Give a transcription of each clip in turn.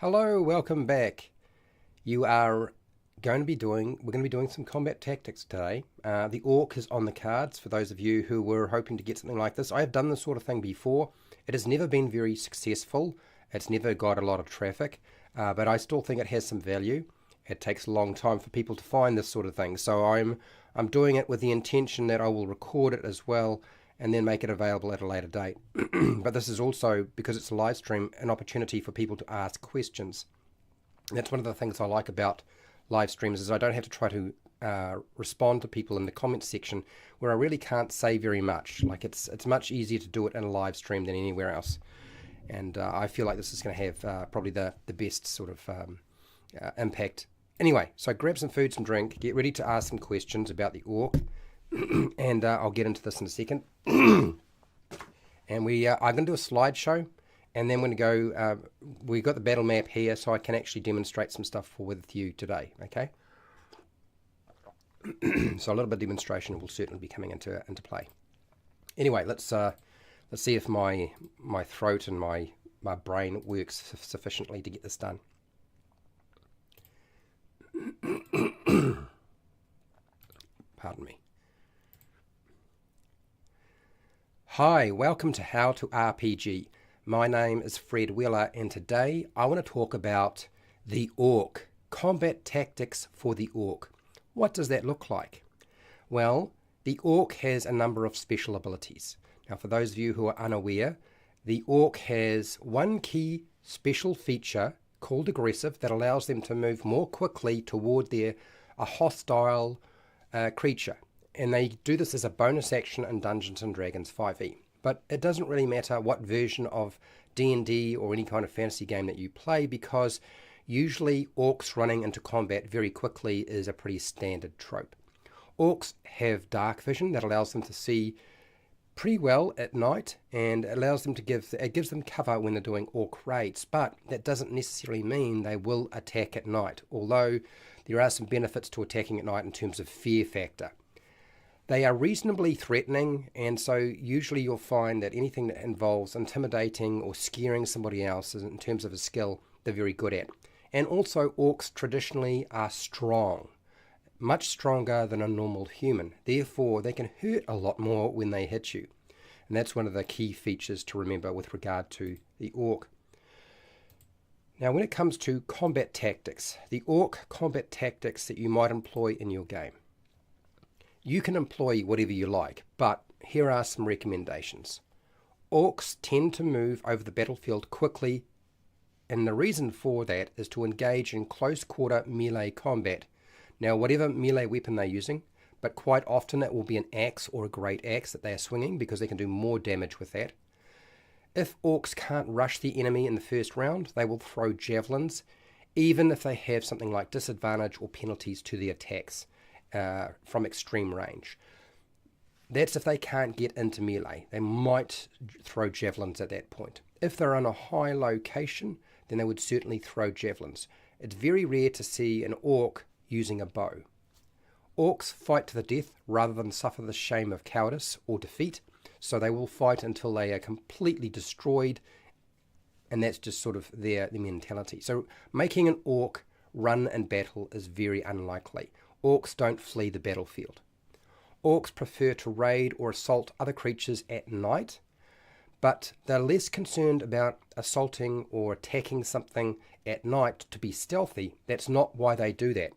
Hello, welcome back. You are we're going to be doing some combat tactics today. The Orc is on the cards for those of you who were hoping to get something like this. I have done this sort of thing before. It has never been very successful. It's never got a lot of traffic, but I still think it has some value. It takes a long time for people to find this sort of thing. So I'm doing it with the intention that I will record it as well and then make it available at a later date. But this is also, because it's a live stream, an opportunity for people to ask questions. That's one of the things I like about live streams is I don't have to try to respond to people in the comments section where I really can't say very much. Like it's much easier to do it in a live stream than anywhere else. And I feel like this is going to have probably the best sort of impact. Anyway, so grab some food, some drink, get ready to ask some questions about the Orc. And I'll get into this in a second. And I'm going to do a slideshow, and then we're going to go. We've got the battle map here, so I can actually demonstrate some stuff with you today. Okay. So a little bit of demonstration will certainly be coming into play. Anyway, let's see if my throat and my brain works sufficiently to get this done. Pardon me. Hi, welcome to How to RPG. My name is Fred Wheeler, and today I want to talk about the Orc, combat tactics for the Orc. What does that look like? Well, the Orc has a number of special abilities. Now, for those of you who are unaware, the Orc has one key special feature called aggressive that allows them to move more quickly toward a hostile creature. And they do this as a bonus action in Dungeons & Dragons 5e. But it doesn't really matter what version of D&D or any kind of fantasy game that you play, because usually orcs running into combat very quickly is a pretty standard trope. Orcs have dark vision that allows them to see pretty well at night, and allows them to gives them cover when they're doing orc raids, but that doesn't necessarily mean they will attack at night, although there are some benefits to attacking at night in terms of fear factor. They are reasonably threatening, and so usually you'll find that anything that involves intimidating or scaring somebody else in terms of a skill, they're very good at. And also orcs traditionally are strong, much stronger than a normal human. Therefore, they can hurt a lot more when they hit you. And that's one of the key features to remember with regard to the Orc. Now, when it comes to combat tactics, the Orc combat tactics that you might employ in your game. You can employ whatever you like, but here are some recommendations. Orcs tend to move over the battlefield quickly, and the reason for that is to engage in close quarter melee combat. Now, whatever melee weapon they're using, but quite often it will be an axe or a great axe that they are swinging, because they can do more damage with that. If orcs can't rush the enemy in the first round, they will throw javelins, even if they have something like disadvantage or penalties to the attacks from extreme range. That's if they can't get into melee. They might throw javelins at that point. If they're on a high location, then they would certainly throw javelins. It's very rare to see an orc using a bow. Orcs fight to the death rather than suffer the shame of cowardice or defeat, so they will fight until they are completely destroyed, and that's just sort of their mentality. So making an orc run in battle is very unlikely. Orcs don't flee the battlefield. Orcs prefer to raid or assault other creatures at night, but they're less concerned about assaulting or attacking something at night to be stealthy. That's not why they do that.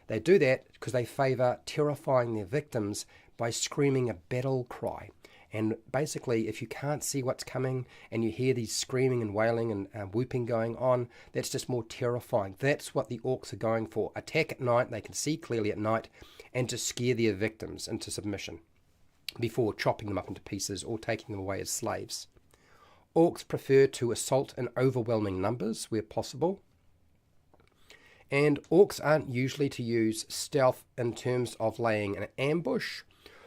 They do that because they favour terrifying their victims by screaming a battle cry. And basically, if you can't see what's coming and you hear these screaming and wailing and whooping going on, that's just more terrifying. That's what the orcs are going for. Attack at night, they can see clearly at night, and to scare their victims into submission before chopping them up into pieces or taking them away as slaves. Orcs prefer to assault in overwhelming numbers where possible. And orcs aren't usually to use stealth in terms of laying an ambush,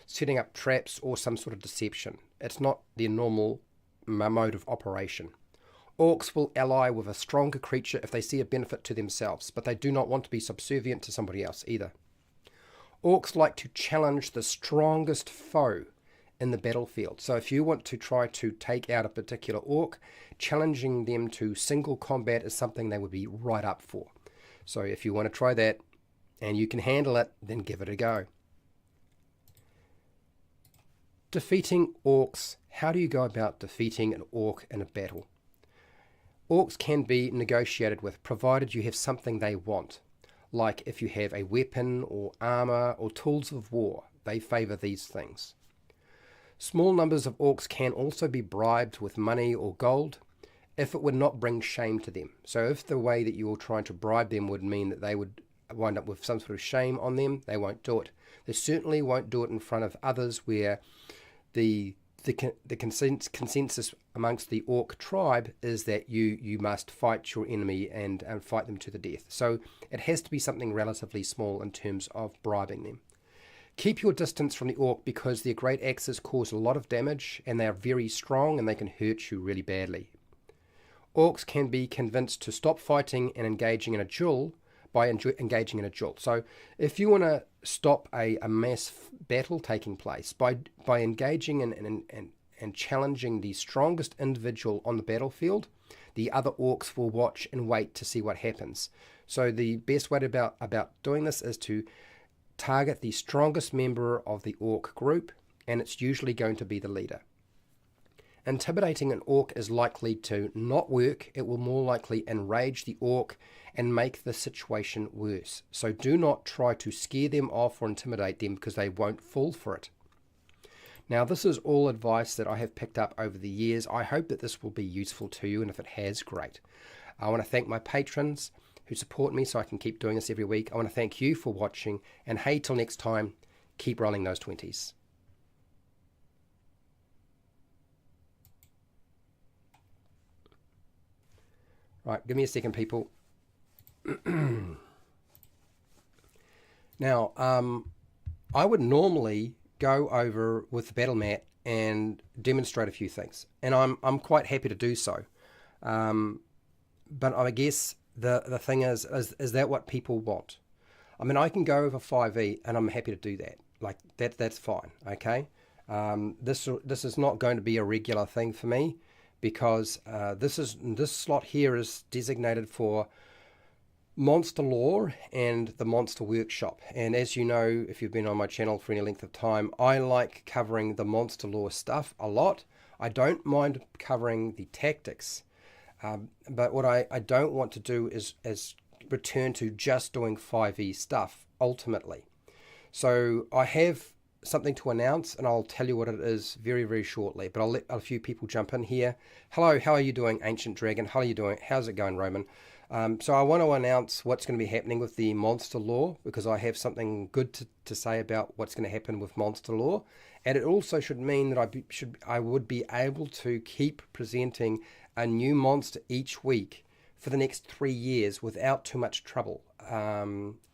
setting up traps, or some sort of deception. It's not their normal mode of operation. Orcs will ally with a stronger creature if they see a benefit to themselves, but they do not want to be subservient to somebody else either. Orcs like to challenge the strongest foe in the battlefield. So if you want to try to take out a particular orc, challenging them to single combat is something they would be right up for. So if you want to try that and you can handle it, then give it a go. Defeating orcs. How do you go about defeating an orc in a battle? Orcs can be negotiated with, provided you have something they want. Like if you have a weapon or armor or tools of war, they favor these things. Small numbers of orcs can also be bribed with money or gold if it would not bring shame to them. So if the way that you're trying to bribe them would mean that they would wind up with some sort of shame on them, they won't do it. They certainly won't do it in front of others where the consensus amongst the orc tribe is that you must fight your enemy and fight them to the death. So it has to be something relatively small in terms of bribing them. Keep your distance from the orc because their great axes cause a lot of damage and they are very strong and they can hurt you really badly. Orcs can be convinced to stop fighting and engaging in a duel by engaging in a duel. So if you want to stop a mass battle taking place by engaging and challenging the strongest individual on the battlefield, the other orcs will watch and wait to see what happens. So the best way about doing this is to target the strongest member of the orc group, and it's usually going to be the leader. Intimidating an orc is likely to not work. It will more likely enrage the orc and make the situation worse. So do not try to scare them off or intimidate them because they won't fall for it. Now, this is all advice that I have picked up over the years. I hope that this will be useful to you, and if it has, great. I want to thank my patrons who support me so I can keep doing this every week. I want to thank you for watching, and hey, till next time, keep rolling those 20s. Right, give me a second, people. Now, I would normally go over with the battle mat and demonstrate a few things, and I'm quite happy to do so. But I guess the thing is that what people want? I mean, I can go over 5e, and I'm happy to do that. Like that's fine. Okay. This is not going to be a regular thing for me because this slot here is designated for monster lore and the monster workshop. And as you know, if you've been on my channel for any length of time, I like covering the monster lore stuff a lot. I don't mind covering the tactics, but what I don't want to do is return to just doing 5e stuff ultimately. So I have something to announce, and I'll tell you what it is very, very shortly, but I'll let a few people jump in here. Hello, how are you doing, Ancient Dragon? How are you doing? How's it going, Roman? So I want to announce what's going to be happening with the monster lore, because I have something good to say about what's going to happen with monster lore, and it also should mean that I would be able to keep presenting a new monster each week for the next 3 years without too much trouble,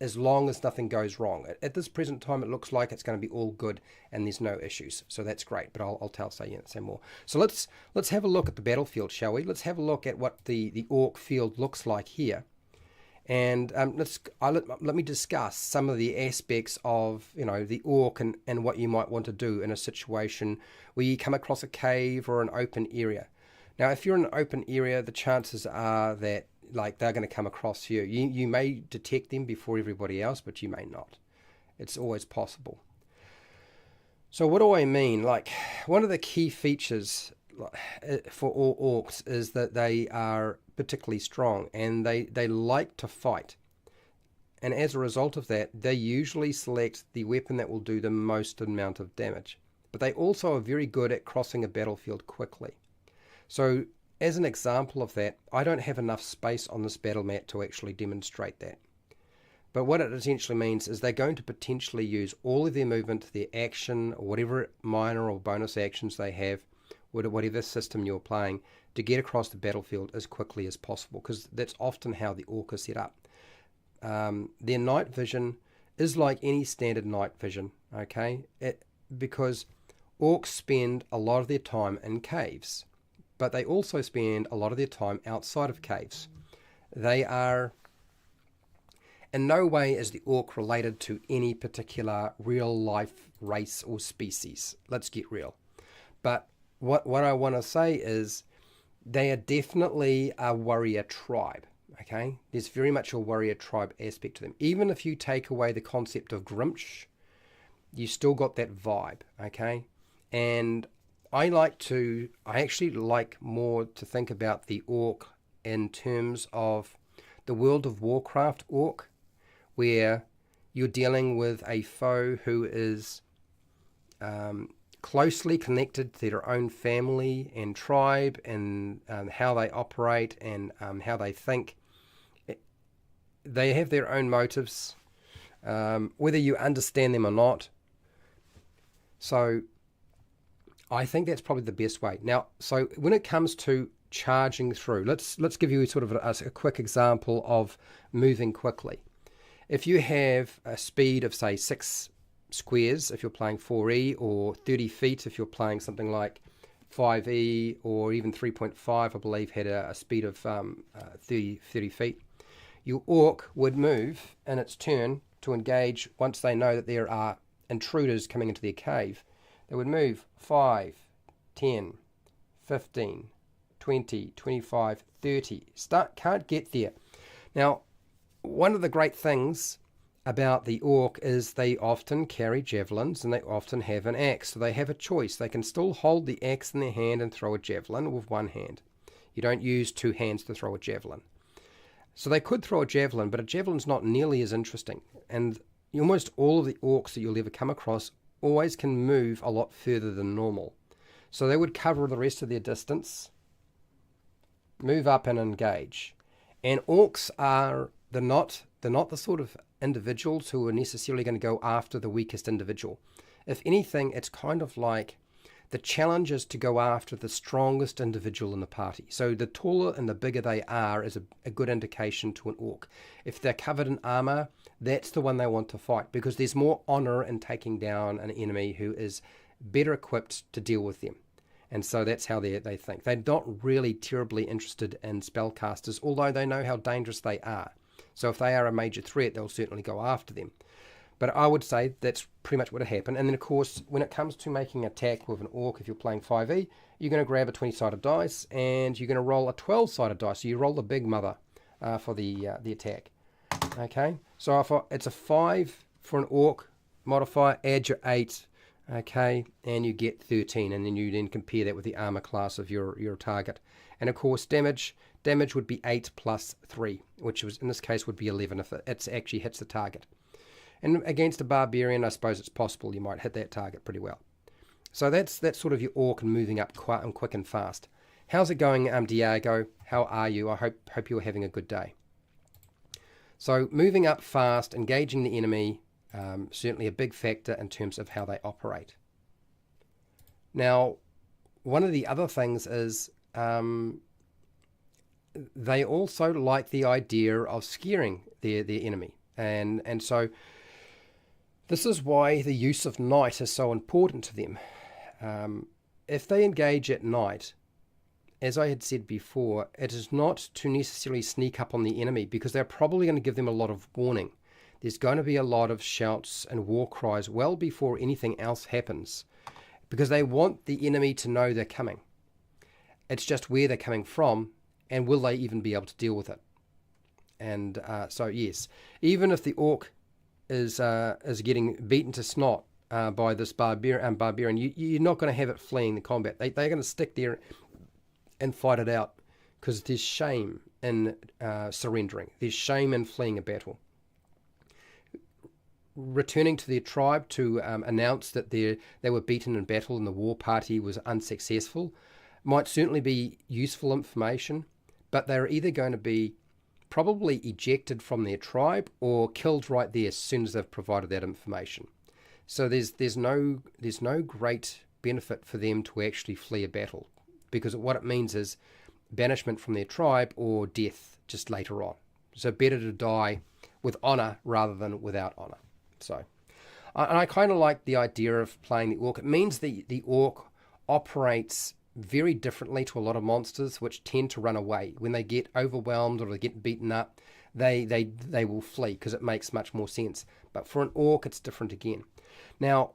as long as nothing goes wrong. At this present time, it looks like it's going to be all good and there's no issues, so that's great. But I'll say more. So let's have a look at the battlefield, shall we? Let's have a look at what the orc field looks like here, and let me discuss some of the aspects of the orc and what you might want to do in a situation where you come across a cave or an open area. Now, if you're in an open area, the chances are that they're going to come across you. You may detect them before everybody else, but you may not. It's always possible. So what do I mean? One of the key features for all orcs is that they are particularly strong and they like to fight. And as a result of that, they usually select the weapon that will do the most amount of damage. But they also are very good at crossing a battlefield quickly. So as an example of that, I don't have enough space on this battle mat to actually demonstrate that. But what it essentially means is they're going to potentially use all of their movement, their action, or whatever minor or bonus actions they have, whatever system you're playing, to get across the battlefield as quickly as possible, because that's often how the orc is set up. Their night vision is like any standard night vision, okay? Because orcs spend a lot of their time in caves, but they also spend a lot of their time outside of caves. They are in no way is the orc related to any particular real life race or species. Let's get real. But what I want to say is they are definitely a warrior tribe. Okay, there's very much a warrior tribe aspect to them. Even if you take away the concept of Grinch, you still got that vibe. Okay, and I actually like more to think about the orc in terms of the World of Warcraft orc, where you're dealing with a foe who is closely connected to their own family and tribe, and how they operate and how they think. They have their own motives, whether you understand them or not. So I think that's probably the best way. Now, so when it comes to charging through, let's give you sort of a quick example of moving quickly. If you have a speed of, say, 6 squares if you're playing 4E, or 30 feet if you're playing something like 5E, or even 3.5, I believe, had a speed of 30 feet, your orc would move in its turn to engage once they know that there are intruders coming into their cave. They would move 5, 10, 15, 20, 25, 30. Can't get there. Now, one of the great things about the orc is they often carry javelins, and they often have an axe. So they have a choice. They can still hold the axe in their hand and throw a javelin with one hand. You don't use 2 hands to throw a javelin. So they could throw a javelin, but a javelin's not nearly as interesting. And almost all of the orcs that you'll ever come across always can move a lot further than normal. So they would cover the rest of their distance, move up and engage. And orcs they're not the sort of individuals who are necessarily going to go after the weakest individual. If anything, it's kind of like the challenge is to go after the strongest individual in the party. So the taller and the bigger they are is a good indication to an orc. If they're covered in armor, that's the one they want to fight, because there's more honor in taking down an enemy who is better equipped to deal with them. And so that's how they think. They're not really terribly interested in spellcasters, although they know how dangerous they are. So if they are a major threat, they'll certainly go after them. But I would say that's pretty much what would happen. And then, of course, when it comes to making an attack with an orc, if you're playing 5e, you're going to grab a 20-sided dice, and you're going to roll a 12-sided dice. So you roll the big mother for the attack. Okay? So if it's a 5 for an orc modifier, add your 8, okay, and you get 13. And then you then compare that with the armor class of your target. And, of course, damage would be 8 plus 3, which was in this case would be 11 if it actually hits the target. And against a barbarian, I suppose it's possible you might hit that target pretty well. So that's sort of your orc and moving up quick and fast. How's it going, Diego? How are you? I hope you're having a good day. So moving up fast, engaging the enemy, certainly a big factor in terms of how they operate. Now, one of the other things is they also like the idea of scaring their enemy. And so this is why the use of night is so important to them. If they engage at night, as I had said before, it is not to necessarily sneak up on the enemy, because they're probably going to give them a lot of warning. There's going to be a lot of shouts and war cries well before anything else happens, because they want the enemy to know they're coming. It's just where they're coming from, and will they even be able to deal with it? And so yes, even if the orc is getting beaten to snot by this barbarian, you're not going to have it fleeing the combat. They're going to stick there and fight it out, because there's shame in surrendering. There's shame in fleeing a battle. Returning to their tribe to announce that they were beaten in battle and the war party was unsuccessful might certainly be useful information, but they're either going to be probably ejected from their tribe or killed right there as soon as they've provided that information. So there's no great benefit for them to actually flee a battle, because what it means is banishment from their tribe or death just later on. So better to die with honor rather than without honor. So I kind of like the idea of playing the orc. It means the orc operates very differently to a lot of monsters, which tend to run away. When they get overwhelmed or they get beaten up, they will flee because it makes much more sense. But for an orc, it's different again. Now,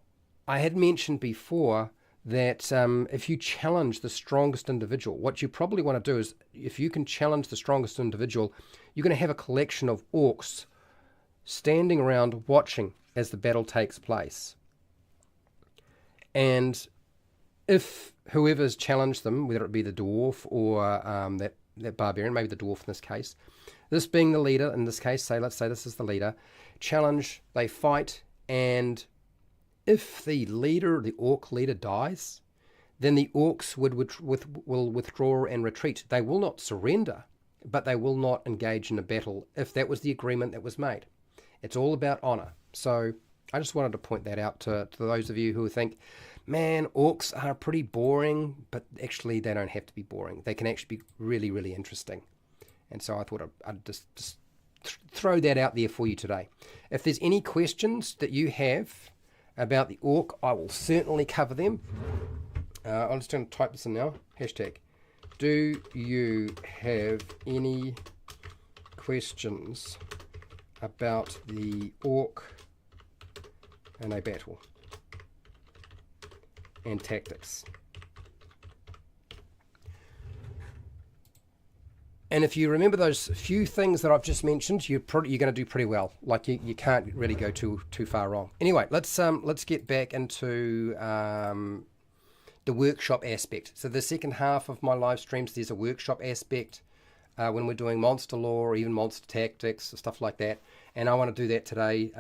I had mentioned before that if you challenge the strongest individual, what you probably want to do is, if you can challenge the strongest individual, you're going to have a collection of orcs standing around watching as the battle takes place. And if whoever's challenged them, whether it be the dwarf or that barbarian, maybe the dwarf in this case, this being the leader in this case, let's say this is the leader, challenge, they fight, and if the leader, the orc leader, dies, then the orcs will withdraw and retreat. They will not surrender, but they will not engage in a battle if that was the agreement that was made. It's all about honor. So I just wanted to point that out to those of you who think, man, orcs are pretty boring, but actually they don't have to be boring. They can actually be really, really interesting. And so I thought I'd just throw that out there for you today. If there's any questions that you have about the orc, I will certainly cover them. I'm just going to type this in now. Hashtag. Do you have any questions about the orc in a battle and tactics? And if you remember those few things that I've just mentioned, you're going to do pretty well. Like you can't really go too far wrong. Anyway, let's get back into the workshop aspect. So the second half of my live streams, there's a workshop aspect when we're doing monster lore or even monster tactics, stuff like that. And I want to do that today.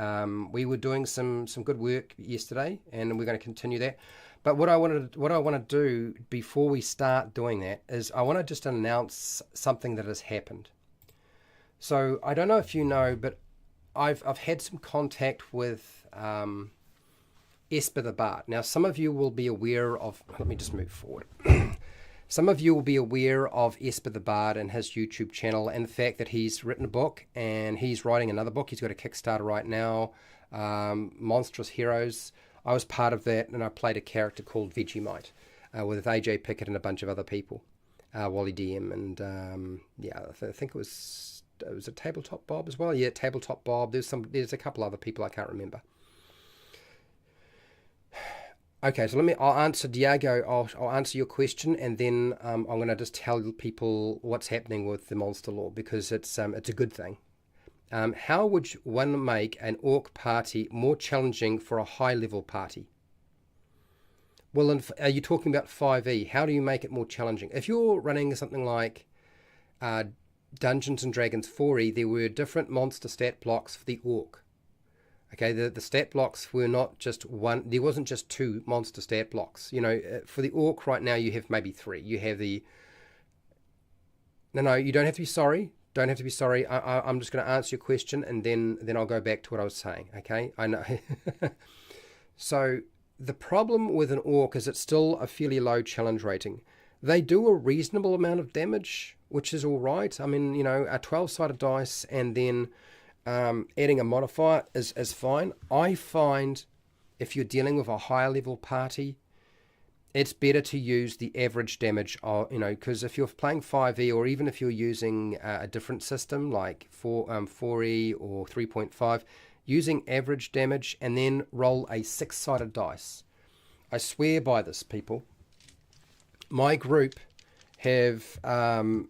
We were doing some good work yesterday, and we're going to continue that. But what I want to do before we start doing that is I want to just announce something that has happened. So I don't know if you know, but I've had some contact with Esper the Bard. Now, some of you will be aware of. Let me just move forward. Some of you will be aware of Esper the Bard and his YouTube channel, and the fact that he's written a book and he's writing another book. He's got a Kickstarter right now, Monstrous Heroes. I was part of that, and I played a character called Vegemite with AJ Pickett and a bunch of other people, Wally DM, and I think it was a Tabletop Bob as well. Yeah, Tabletop Bob. There's a couple other people I can't remember. Okay, so I'll answer Diego. I'll answer your question, and then I'm going to just tell people what's happening with the monster lore, because it's a good thing. How would one make an orc party more challenging for a high-level party? Well, are you talking about 5e? How do you make it more challenging? If you're running something like Dungeons & Dragons 4e, there were different monster stat blocks for the orc. Okay, the stat blocks were not just one. There wasn't just two monster stat blocks. You know, for the orc right now, you have maybe three. You have the... No, you don't have to be sorry. Don't have to be sorry. I'm just going to answer your question, and then I'll go back to what I was saying. Okay, I know. So the problem with an orc is it's still a fairly low challenge rating. They do a reasonable amount of damage, which is all right. I mean, you know, a 12-sided dice and then adding a modifier is fine. I find if you're dealing with a higher level party, it's better to use the average damage, because if you're playing 5e, or even if you're using a different system like 4e or 3.5, using average damage and then roll a 6-sided dice. I swear by this, people. My group have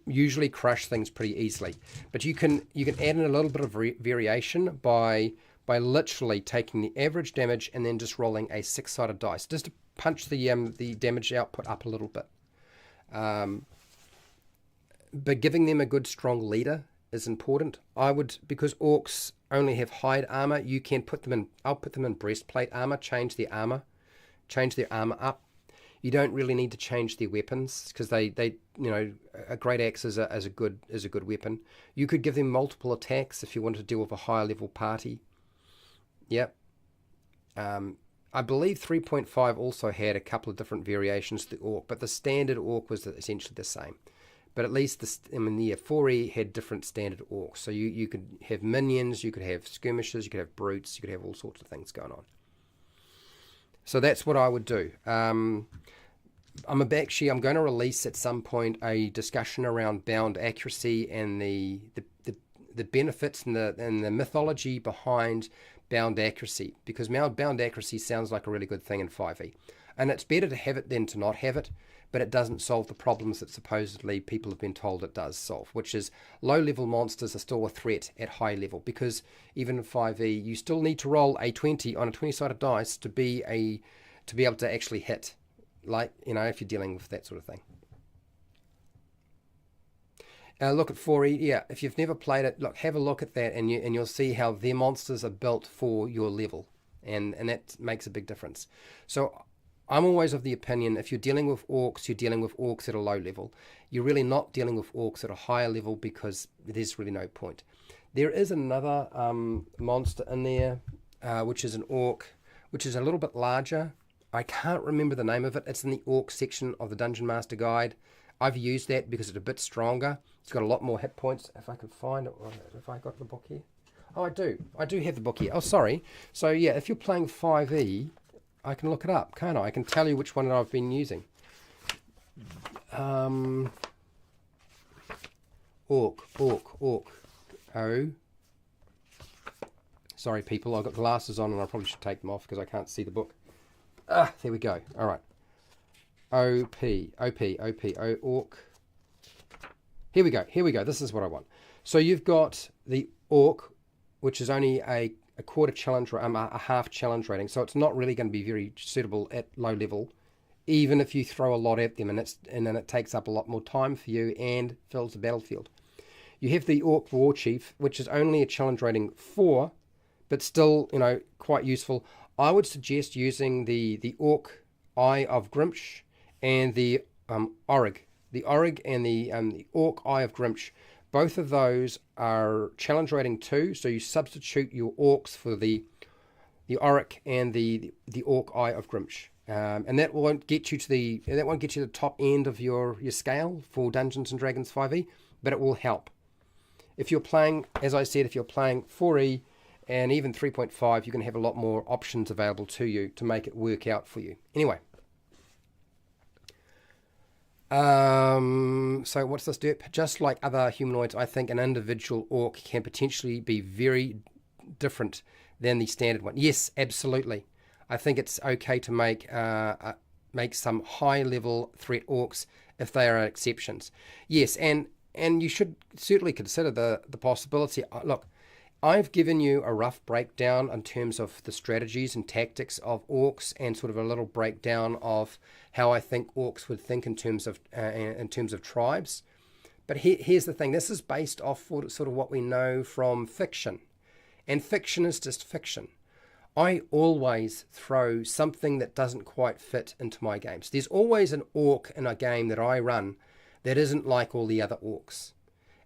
usually crushed things pretty easily, but you can add in a little bit of variation by literally taking the average damage and then just rolling a 6-sided dice, just to punch the damage output up a little bit. But giving them a good strong leader is important. Because orcs only have hide armor, you can put them in. I'll put them in breastplate armor, change their armor up. You don't really need to change their weapons, because they a great axe is a good weapon. You could give them multiple attacks if you wanted to deal with a higher level party. Yep. I believe 3.5 also had a couple of different variations to the orc, but the standard orc was essentially the same. But at least 4e had different standard orcs. So you could have minions, you could have skirmishers, you could have brutes, you could have all sorts of things going on. So that's what I would do. I'm going to release at some point a discussion around bound accuracy and the benefits and the mythology behind bound accuracy, because now bound accuracy sounds like a really good thing in 5e, and it's better to have it than to not have it, but it doesn't solve the problems that supposedly people have been told it does solve, which is low level monsters are still a threat at high level, because even in 5e you still need to roll a 20 on a 20-sided dice to be able to actually hit, like, you know, if you're dealing with that sort of thing. Look at 4e. Yeah, if you've never played it, look, have a look at that, and you'll see how their monsters are built for your level, and that makes a big difference. So I'm always of the opinion, if you're dealing with orcs, you're dealing with orcs at a low level. You're really not dealing with orcs at a higher level, because there's really no point. There is another monster in there, which is an orc, which is a little bit larger. I can't remember the name of it. It's in the orc section of the Dungeon Master Guide. I've used that because it's a bit stronger. It's got a lot more hit points. If I can find it, if I got the book here. Oh, I do have the book here. Oh, sorry. So yeah, if you're playing 5e, I can look it up, can't I? I can tell you which one I've been using. Orc. Oh. Sorry, people. I've got glasses on and I probably should take them off because I can't see the book. Ah, there we go. All right. Orc. Here we go. This is what I want. So you've got the orc, which is only a quarter challenge, a half challenge rating. So it's not really going to be very suitable at low level, even if you throw a lot at them, and then it takes up a lot more time for you and fills the battlefield. You have the orc war chief, which is only a challenge rating 4, but still, you know, quite useful. I would suggest using the orc eye of Grimsh and the Orig. The Orig and the Orc Eye of Grimsh, both of those are challenge rating 2, so you substitute your orcs for the Orig and the Orc Eye of Grimsh, and that won't get you to the top end of your scale for Dungeons and Dragons 5e, but it will help. If you're playing, as I said, if you're playing 4e and even 3.5, you're going to have a lot more options available to you to make it work out for you. Anyway. So what's this do? Just like other humanoids, I think an individual orc can potentially be very different than the standard one. Yes, absolutely. I think it's okay to make some high-level threat orcs if they are exceptions. Yes, and you should certainly consider the possibility. Look, I've given you a rough breakdown in terms of the strategies and tactics of orcs, and sort of a little breakdown of how I think orcs would think in terms of tribes. But here's the thing: this is based off sort of what we know from fiction, and fiction is just fiction. I always throw something that doesn't quite fit into my games. There's always an orc in a game that I run that isn't like all the other orcs.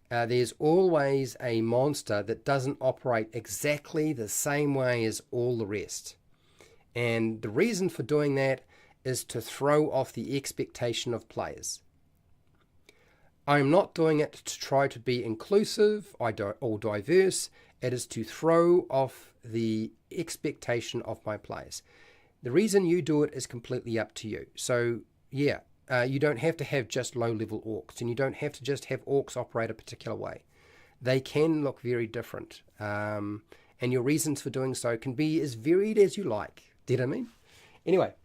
There's always a monster that doesn't operate exactly the same way as all the rest. And the reason for doing that is to throw off the expectation of players. I'm not doing it to try to be inclusive or diverse. It is to throw off the expectation of my players. The reason you do it is completely up to you. So, yeah. You don't have to have just low-level orcs, and you don't have to just have orcs operate a particular way. They can look very different, and your reasons for doing so can be as varied as you like. Do you know what I mean? Anyway,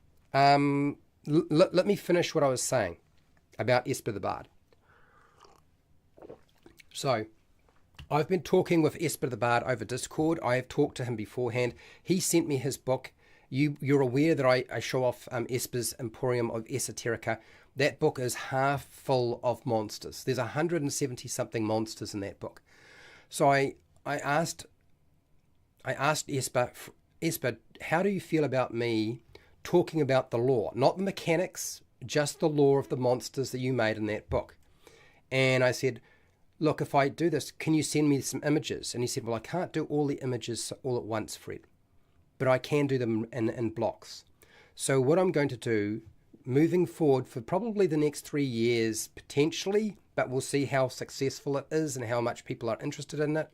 let me finish what I was saying about Esper the Bard. So, I've been talking with Esper the Bard over Discord. I have talked to him beforehand. He sent me his book. You're aware that I show off Esper's Emporium of Esoterica. That book is half full of monsters. There's 170-something monsters in that book. So I asked Esper, how do you feel about me talking about the lore? Not the mechanics, just the lore of the monsters that you made in that book. And I said, look, if I do this, can you send me some images? And he said, well, I can't do all the images all at once, Fred, but I can do them in blocks. So what I'm going to do, moving forward for probably the next 3 years, potentially, but we'll see how successful it is and how much people are interested in it,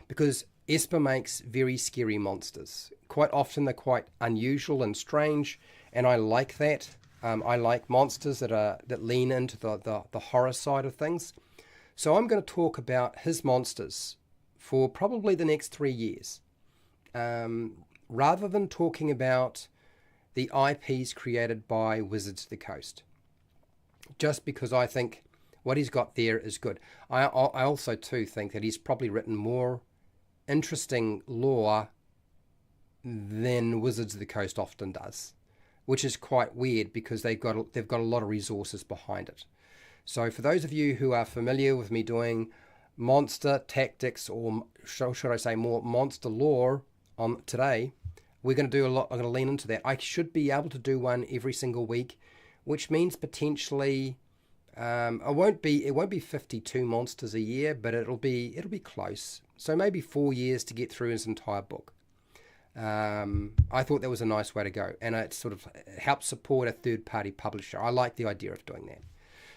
because Esper makes very scary monsters. Quite often they're quite unusual and strange, and I like that. I like monsters that lean into the horror side of things. So I'm going to talk about his monsters for probably the next 3 years, rather than talking about the IPs created by Wizards of the Coast, just because I think what he's got there is good. I also too think that he's probably written more interesting lore than Wizards of the Coast often does, which is quite weird because they've got a lot of resources behind it. So for those of you who are familiar with me doing monster tactics, or should I say more monster lore on today, we're going to do a lot. I'm going to lean into that. I should be able to do one every single week, which means potentially it won't be 52 monsters a year, but it'll be close. So maybe 4 years to get through his entire book. I thought that was a nice way to go, and it sort of helps support a third-party publisher. I like the idea of doing that.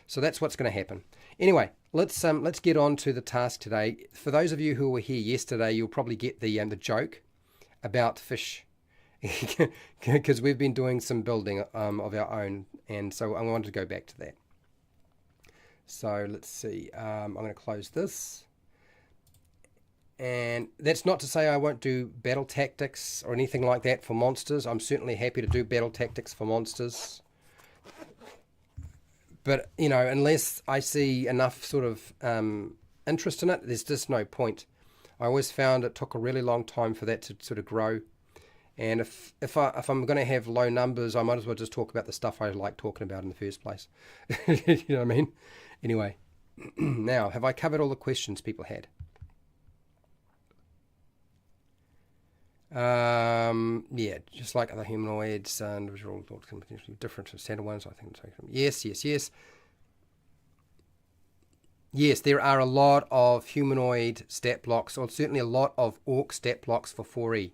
So that's what's going to happen. Anyway, let's get on to the task today. For those of you who were here yesterday, you'll probably get the joke about fish, because we've been doing some building of our own, and so I wanted to go back to that. So let's see. I'm going to close this. And that's not to say I won't do battle tactics or anything like that for monsters. I'm certainly happy to do battle tactics for monsters. But, you know, unless I see enough sort of interest in it, there's just no point. I always found it took a really long time for that to sort of grow. And if I'm going to have low numbers, I might as well just talk about the stuff I like talking about in the first place. You know what I mean? Anyway, now, have I covered all the questions people had? Yeah, just like other humanoids, individual thoughts can potentially be different from standard ones. I think. Yes, there are a lot of humanoid stat blocks, or certainly a lot of orc stat blocks for 4E.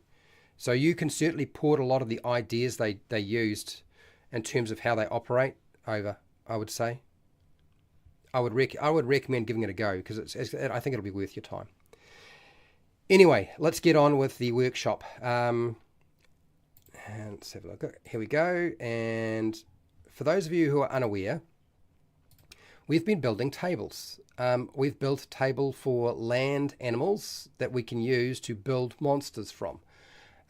So you can certainly port a lot of the ideas they used in terms of how they operate over, I would say. I would recommend giving it a go, because I think it'll be worth your time. Anyway, let's get on with the workshop. And let's have a look. Here we go. And for those of you who are unaware, we've been building tables. We've built a table for land animals that we can use to build monsters from.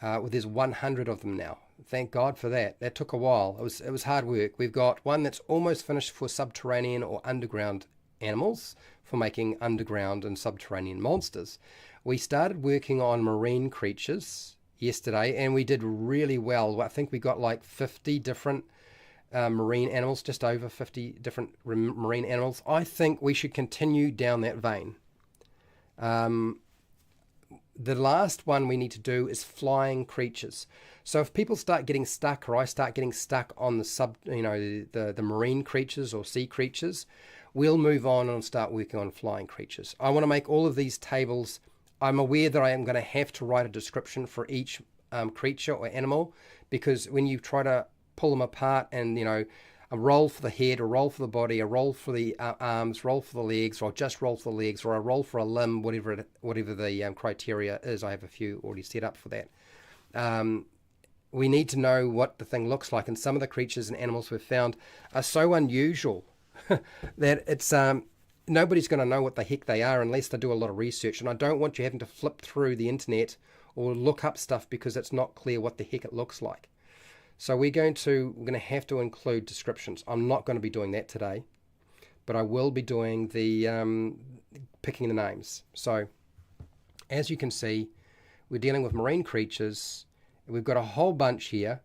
There's 100 of them now. Thank God for that. That took a while. It was hard work. We've got one that's almost finished for subterranean or underground animals, for making underground and subterranean monsters. We started working on marine creatures yesterday, and we did really well. I think we got like 50 different marine animals, just over 50 different marine animals. I think we should continue down that vein. The last one we need to do is flying creatures. So if people start getting stuck, or I start getting stuck on the marine creatures or sea creatures, we'll move on and start working on flying creatures. I want to make all of these tables. I'm aware that I am going to have to write a description for each creature or animal, because when you try to pull them apart, and a roll for the head, a roll for the body, a roll for the arms, roll for the legs, or just roll for the legs, or a roll for a limb, whatever the criteria is. I have a few already set up for that. We need to know what the thing looks like, and some of the creatures and animals we've found are so unusual that it's nobody's going to know what the heck they are unless they do a lot of research. And I don't want you having to flip through the internet or look up stuff because it's not clear what the heck it looks like. So we're going to have to include descriptions. I'm not going to be doing that today, but I will be doing the picking the names. So as you can see, we're dealing with marine creatures. We've got a whole bunch here,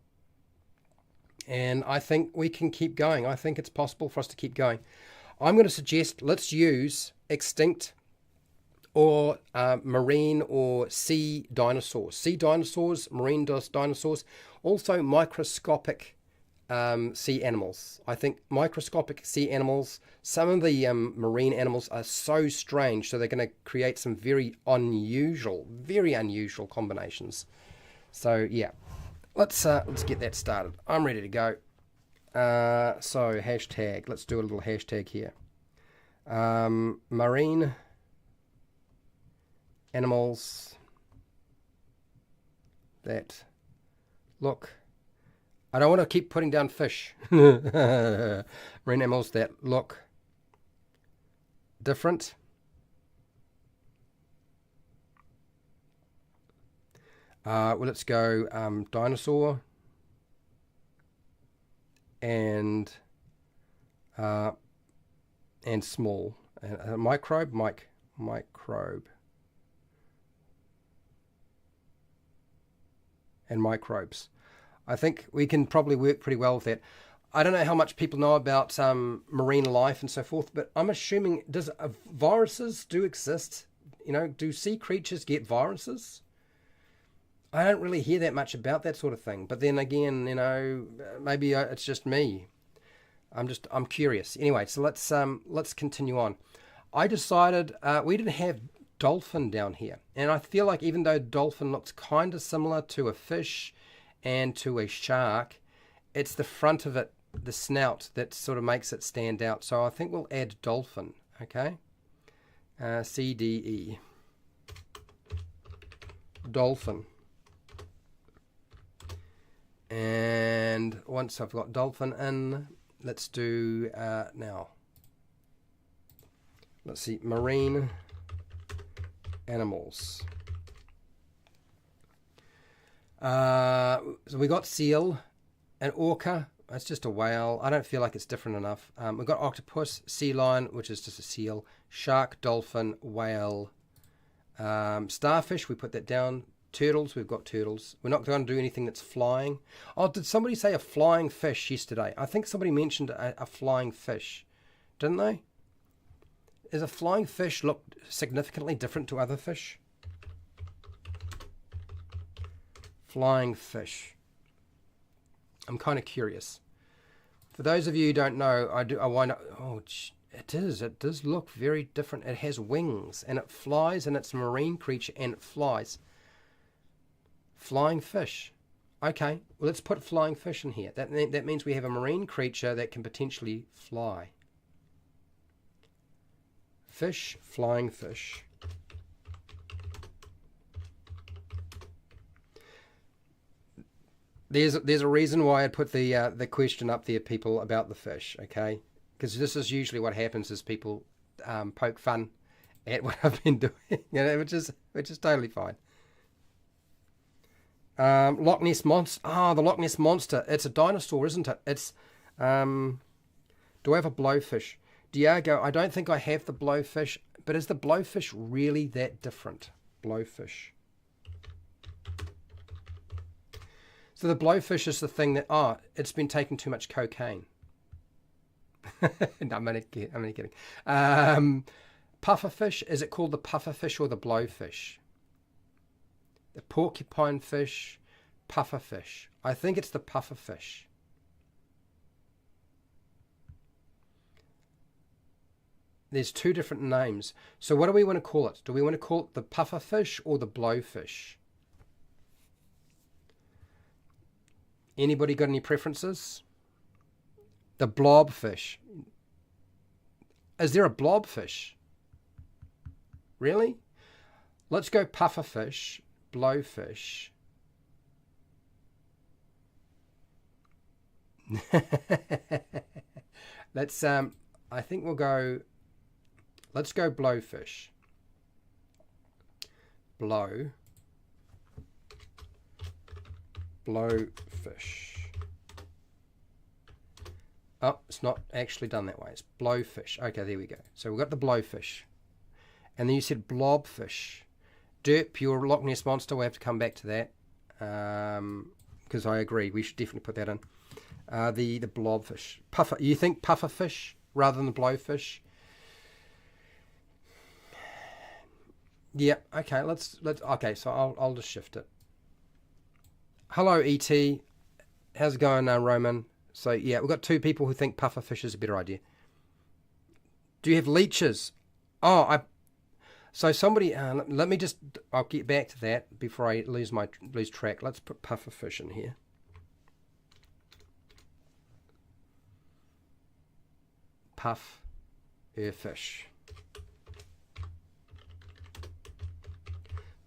and I think we can keep going. I think it's possible for us to keep going. I'm going to suggest let's use extinct or marine or sea dinosaurs. Sea dinosaurs, marine dinosaurs, also microscopic sea animals. I think microscopic sea animals, some of the marine animals are so strange, so they're going to create some very unusual combinations. So yeah, let's get that started. I'm ready to go. So hashtag, let's do a little hashtag here. Marine animals that look I don't want to keep putting down fish. Marine animals that look different. Well, let's go dinosaur and small. Microbe, microbe. And microbes. I think we can probably work pretty well with that. I don't know how much people know about marine life and so forth, but I'm assuming viruses do exist? You know, do sea creatures get viruses? I don't really hear that much about that sort of thing. But then again, you know, maybe it's just me. I'm curious. Anyway, so let's continue on. I decided we didn't have dolphin down here, and I feel like even though dolphin looks kind of similar to a fish and to a shark, it's the front of it, the snout, that sort of makes it stand out. So I think we'll add dolphin. Okay, CDE, dolphin. And once I've got dolphin in, let's do now. Let's see, marine animals. So we got seal and orca. That's just a whale. I don't feel like it's different enough. We've got octopus, sea lion, which is just a seal, shark, dolphin, whale, starfish. We put that down. Turtles, we've got turtles. We're not going to do anything that's flying. Oh, did somebody say a flying fish yesterday? I think somebody mentioned a flying fish, didn't they? Does a flying fish look significantly different to other fish? Flying fish. I'm kind of curious. For those of you who don't know, I want to. Oh, it does look very different. It has wings and it flies, and it's a marine creature and it flies. Flying fish. Okay, well, let's put flying fish in here. That means we have a marine creature that can potentially fly. Fish, flying fish. There's a reason why I put the question up there, people, about the fish. Okay, because this is usually what happens: is people poke fun at what I've been doing, you know, which is totally fine. Loch Ness Monster. Ah, the Loch Ness Monster. It's a dinosaur, isn't it? It's. Do I have a blowfish? Diego, I don't think I have the blowfish, but is the blowfish really that different? Blowfish. So the blowfish is the thing that, it's been taking too much cocaine. No, I'm only kidding. Pufferfish, is it called the pufferfish or the blowfish? The porcupine fish, pufferfish. I think it's the pufferfish. There's two different names. So what do we want to call it? Do we want to call it the pufferfish or the blowfish? Anybody got any preferences? The blobfish. Is there a blobfish? Really? Let's go pufferfish, blowfish. Let's I think we'll go, let's go blowfish. Blowfish. Oh, it's not actually done that way. It's blowfish. Okay, there we go. So we've got the blowfish. And then you said blobfish. Derp, your Loch Ness Monster. We'll have to come back to that. Because I agree. We should definitely put that in. The blobfish. Puffer. You think pufferfish rather than the blowfish? Yeah, okay, let's okay, so I'll just shift it. Hello, E.T. How's it going, Roman? So, yeah, we've got two people who think pufferfish is a better idea. Do you have leeches? Oh, so somebody, let me just, I'll get back to that before I lose track. Let's put pufferfish in here. Puff, fish.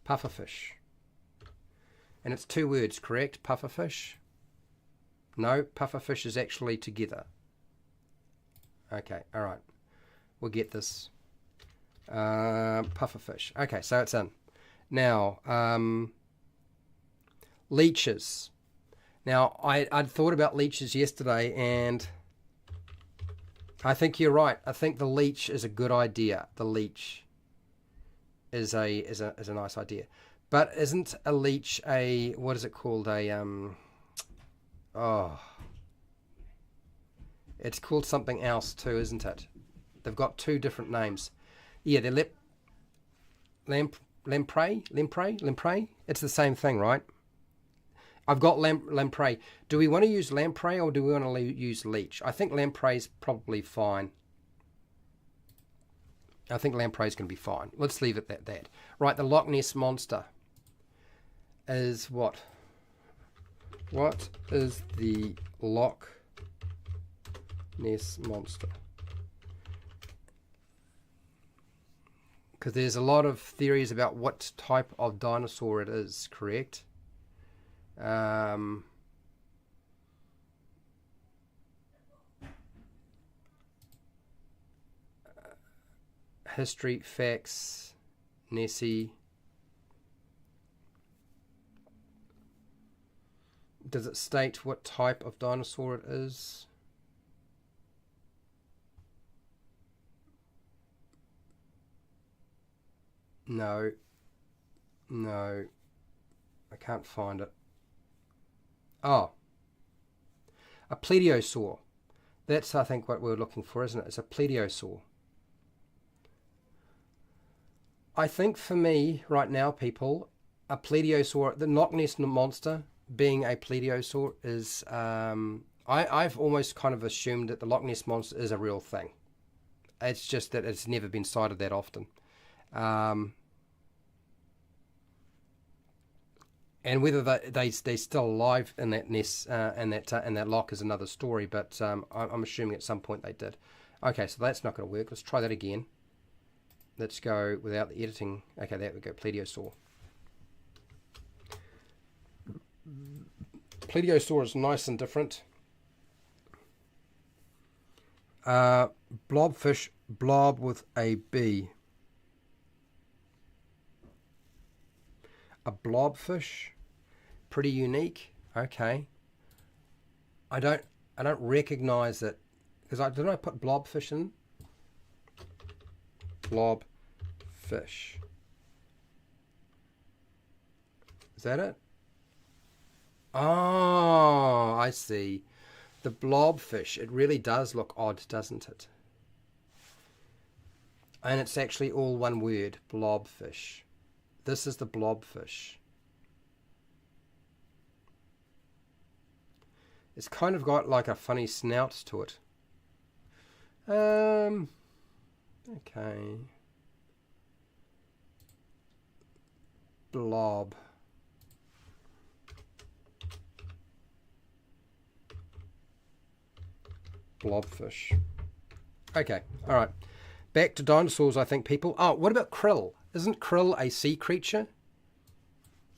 Pufferfish. And it's two words, correct? Pufferfish. No, pufferfish is actually together. Okay, all right. We'll get this. Pufferfish. Okay, so it's in. Now, leeches. Now, I'd thought about leeches yesterday, and I think you're right. I think the leech is a good idea. The leech is a nice idea. But isn't a leech a, what is it called? It's called something else too, isn't it? They've got two different names. Yeah, they're lamprey. It's the same thing, right? I've got lamprey. Do we want to use lamprey or do we want to use leech? I think lamprey's probably fine. I think lamprey's going to be fine. Let's leave it at that. Right, the Loch Ness Monster is what? What is the Loch Ness Monster? Because there's a lot of theories about what type of dinosaur it is, correct? History, facts, Nessie. Does it state what type of dinosaur it is? No. No. I can't find it. Oh. A plesiosaur. That's, I think, what we're looking for, isn't it? It's a plesiosaur. I think for me, right now, people, a plesiosaur, the Loch Ness Monster being a plesiosaur is, I've almost kind of assumed that the Loch Ness Monster is a real thing. It's just that it's never been sighted that often. And whether they're still alive in that nest and that loch is another story, but I'm assuming at some point they did. Okay, so that's not going to work. Let's try that again. Let's go without the editing. Okay, there we go. Plesiosaur. Plesiosaur is nice and different. Blobfish, blob with a B. A blobfish, pretty unique. Okay. I don't recognize it because didn't I put blobfish in? Blobfish. Is that it? Oh, I see. The blobfish. It really does look odd, doesn't it? And it's actually all one word, blobfish. This is the blobfish. It's kind of got like a funny snout to it. Okay. Blob. Blobfish. Okay, all right. Back to dinosaurs, I think, people. Oh, what about krill? Isn't krill a sea creature?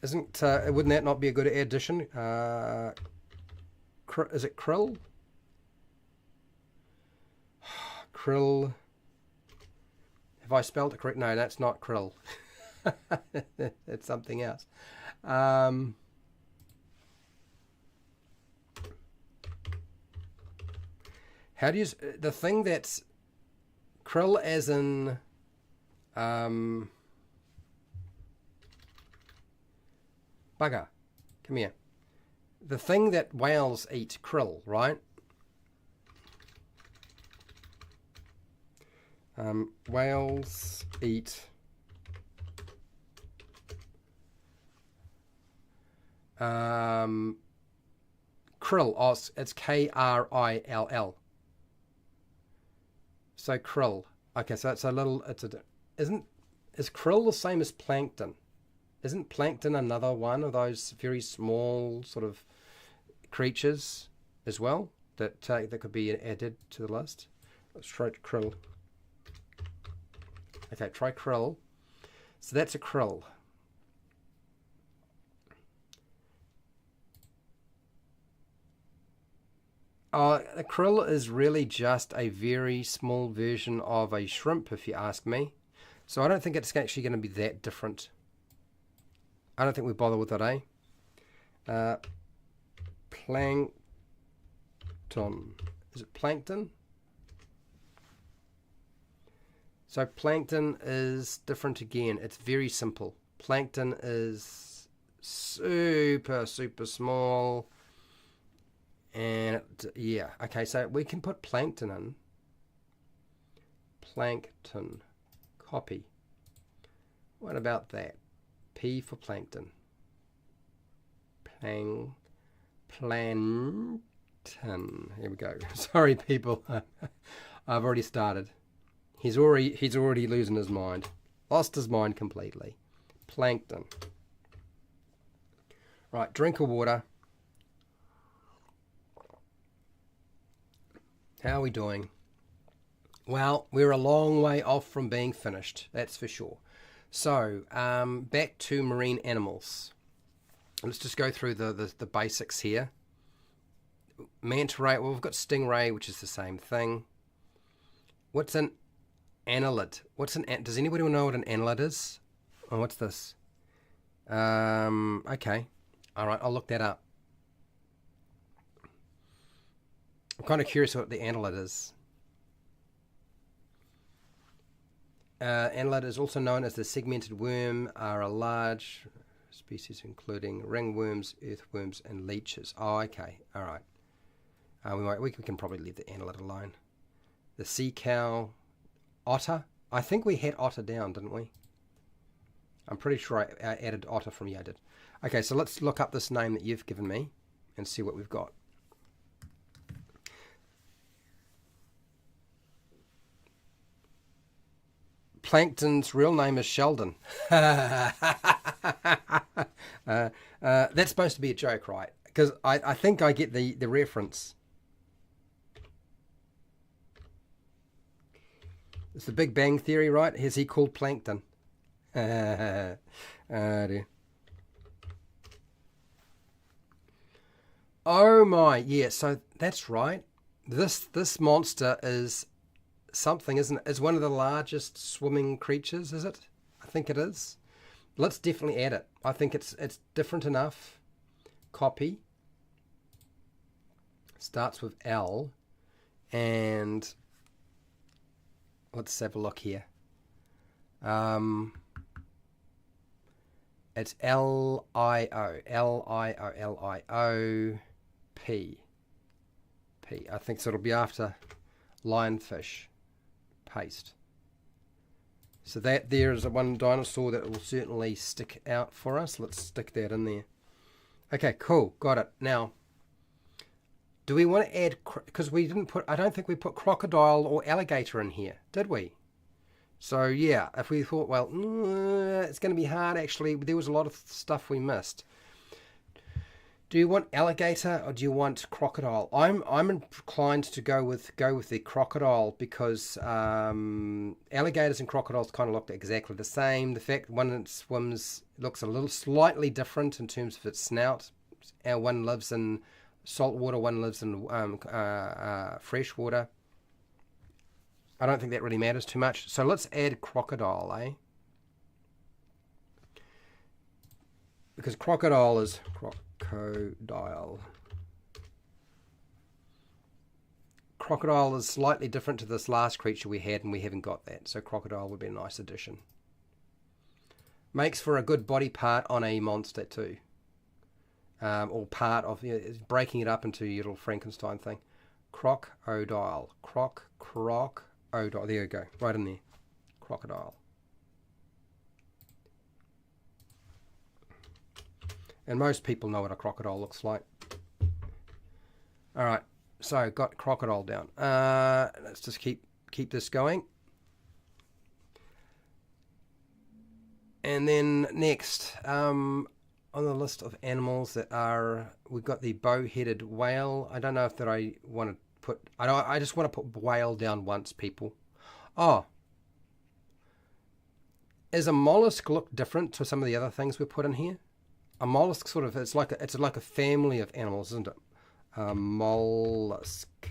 Wouldn't that not be a good addition? Is it krill? Krill. Have I spelled it correct? No, that's not krill. It's something else. How do you... The thing that's... Krill as in... Bugger, come here. The thing that whales eat, krill, right? Whales eat krill. Oh, it's Krill. So krill. Okay, so it's a little. Is krill the same as plankton? Isn't plankton another one of those very small sort of creatures as well that could be added to the list? Let's try krill. Okay, try krill. So that's a krill. A krill is really just a very small version of a shrimp, if you ask me. So I don't think it's actually going to be that different. I don't think we bother with it, eh? Plankton. Is it plankton? So plankton is different again. It's very simple. Plankton is super, super small. And yeah, okay, so we can put plankton in. Plankton. Copy. What about that? P for plankton. Plankton. Here we go. Sorry, people. I've already started. He's already losing his mind. Lost his mind completely. Plankton. Right, drink of water. How are we doing? Well, we're a long way off from being finished, that's for sure. So, back to marine animals. Let's just go through the basics here. Manta ray, well, we've got stingray, which is the same thing. What's an annelid? Does anybody know what an annelid is? Oh, what's this? Okay. All right, I'll look that up. I'm kind of curious what the annelid is. Annelid is also known as the segmented worm, are a large species including ringworms, earthworms, and leeches. Oh, okay. All right. We can probably leave the annelid alone. The sea cow, otter. I think we had otter down, didn't we? I'm pretty sure I added otter from you. I did. Okay, so let's look up this name that you've given me and see what we've got. Plankton's real name is Sheldon. That's supposed to be a joke, right? Because I think I get the reference. It's the Big Bang Theory, right? Is he called Plankton? Oh dear. Oh my, yeah, so that's right. This monster is something, isn't it? It's one of the largest swimming creatures, is it? I think it is. Let's definitely add it. I think it's different enough. Copy. Starts with L. And let's have a look here. It's L-I-O. L-I-O. L-I-O. P. P. I think so. It'll be after lionfish. Paste. So that there is one dinosaur that will certainly stick out for us. Let's stick that in there. Okay, cool. Got it. Now, do we want to add, because we didn't put, I don't think we put crocodile or alligator in here, did we? So yeah, if we thought, well, it's going to be hard, actually, there was a lot of stuff we missed. Do you want alligator or do you want crocodile? I'm inclined to go with the crocodile because alligators and crocodiles kind of look exactly the same. The fact one swims looks a little slightly different in terms of its snout. One lives in salt water, one lives in fresh water. I don't think that really matters too much. So let's add crocodile, eh? Because crocodile is crocodile. Crocodile is slightly different to this last creature we had, and we haven't got that. So crocodile would be a nice addition. Makes for a good body part on a monster too. Or part of, breaking it up into your little Frankenstein thing. Crocodile. Crocodile. There you go. Right in there. Crocodile. And most people know what a crocodile looks like. Alright. So, got crocodile down. Let's just keep this going. And then next, on the list of animals that are, we've got the bow-headed whale. I don't know if that I want to put, I just want to put whale down once, people. Oh. Is a mollusk look different to some of the other things we put in here? A mollusk sort of, it's like a family of animals, isn't it? Mollusk.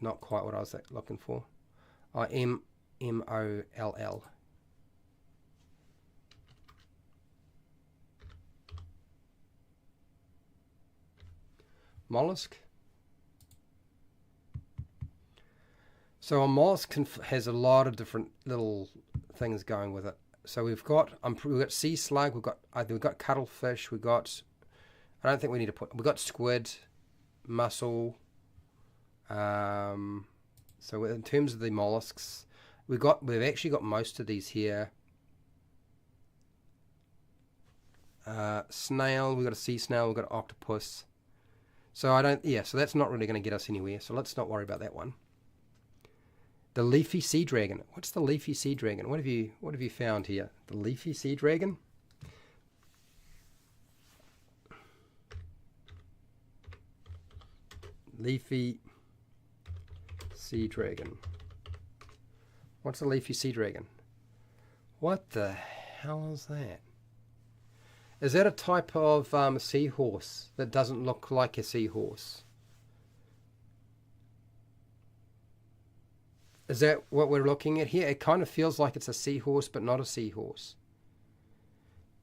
Not quite what I was looking for. M-O-L-L. Mollusk. So a mollusk has a lot of different little things going with it. So we've got sea slug, we've got cuttlefish, I don't think we need to put, we've got squid, mussel. So in terms of the mollusks, we've actually got most of these here. Snail, we've got a sea snail, we've got an octopus. So so that's not really going to get us anywhere. So let's not worry about that one. The leafy sea dragon. What's the leafy sea dragon? What have you found here? The leafy sea dragon? Leafy sea dragon. What's a leafy sea dragon? What the hell is that? Is that a type of seahorse that doesn't look like a seahorse? Is that what we're looking at here? It kind of feels like it's a seahorse, but not a seahorse.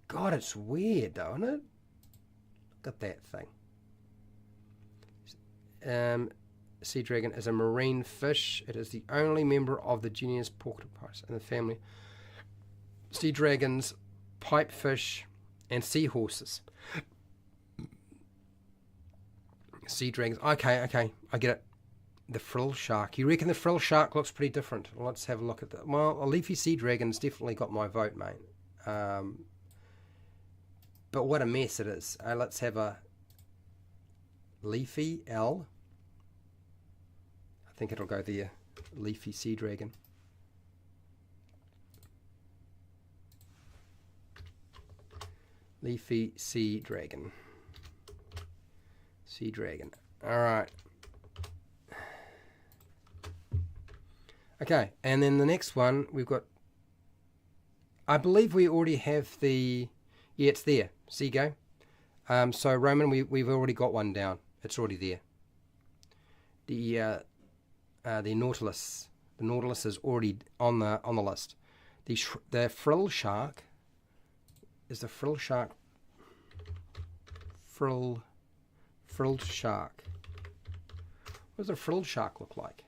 God, it's weird, though, isn't it? Look at that thing. Sea dragon is a marine fish. It is the only member of the genus Porcupine in the family. Sea dragons, pipefish, and seahorses. Sea dragons. Okay, I get it. The frill shark. You reckon the frill shark looks pretty different? Well, let's have a look at that. Well, a leafy sea dragon's definitely got my vote, mate. But what a mess it is. Let's have a leafy L. I think it'll go there. Leafy sea dragon. Leafy sea dragon. Sea dragon. All right. Okay, and then the next one we've got. I believe we already have the. Yeah, it's there. Seago. So Roman, we've already got one down. It's already there. The Nautilus. The Nautilus is already on the list. The frill shark. Is the frill shark. Frilled shark. What does a frilled shark look like?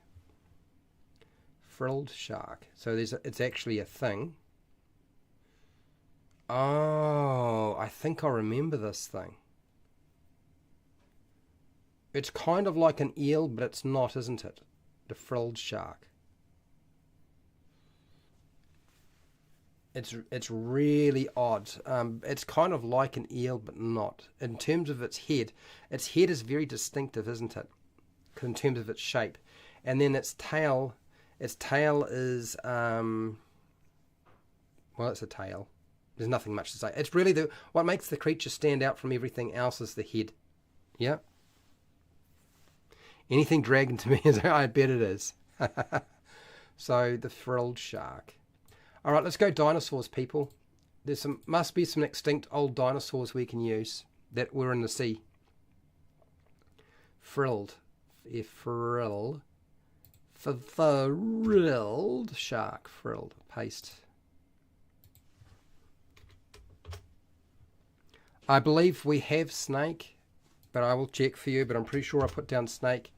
Frilled shark. So it's actually a thing. Oh, I think I remember this thing. It's kind of like an eel, but it's not, isn't it? The frilled shark. It's really odd. It's kind of like an eel, but not. In terms of its head is very distinctive, isn't it? In terms of its shape. And then its tail is, well, it's a tail. There's nothing much to say. It's really what makes the creature stand out from everything else is the head. Yeah. Anything dragon to me is, I bet it is. So the frilled shark. All right, let's go dinosaurs, people. Must be some extinct old dinosaurs we can use that were in the sea. Frilled. Frilled shark. Frilled. Paste. I believe we have snake, but I will check for you, but I'm pretty sure I put down snake.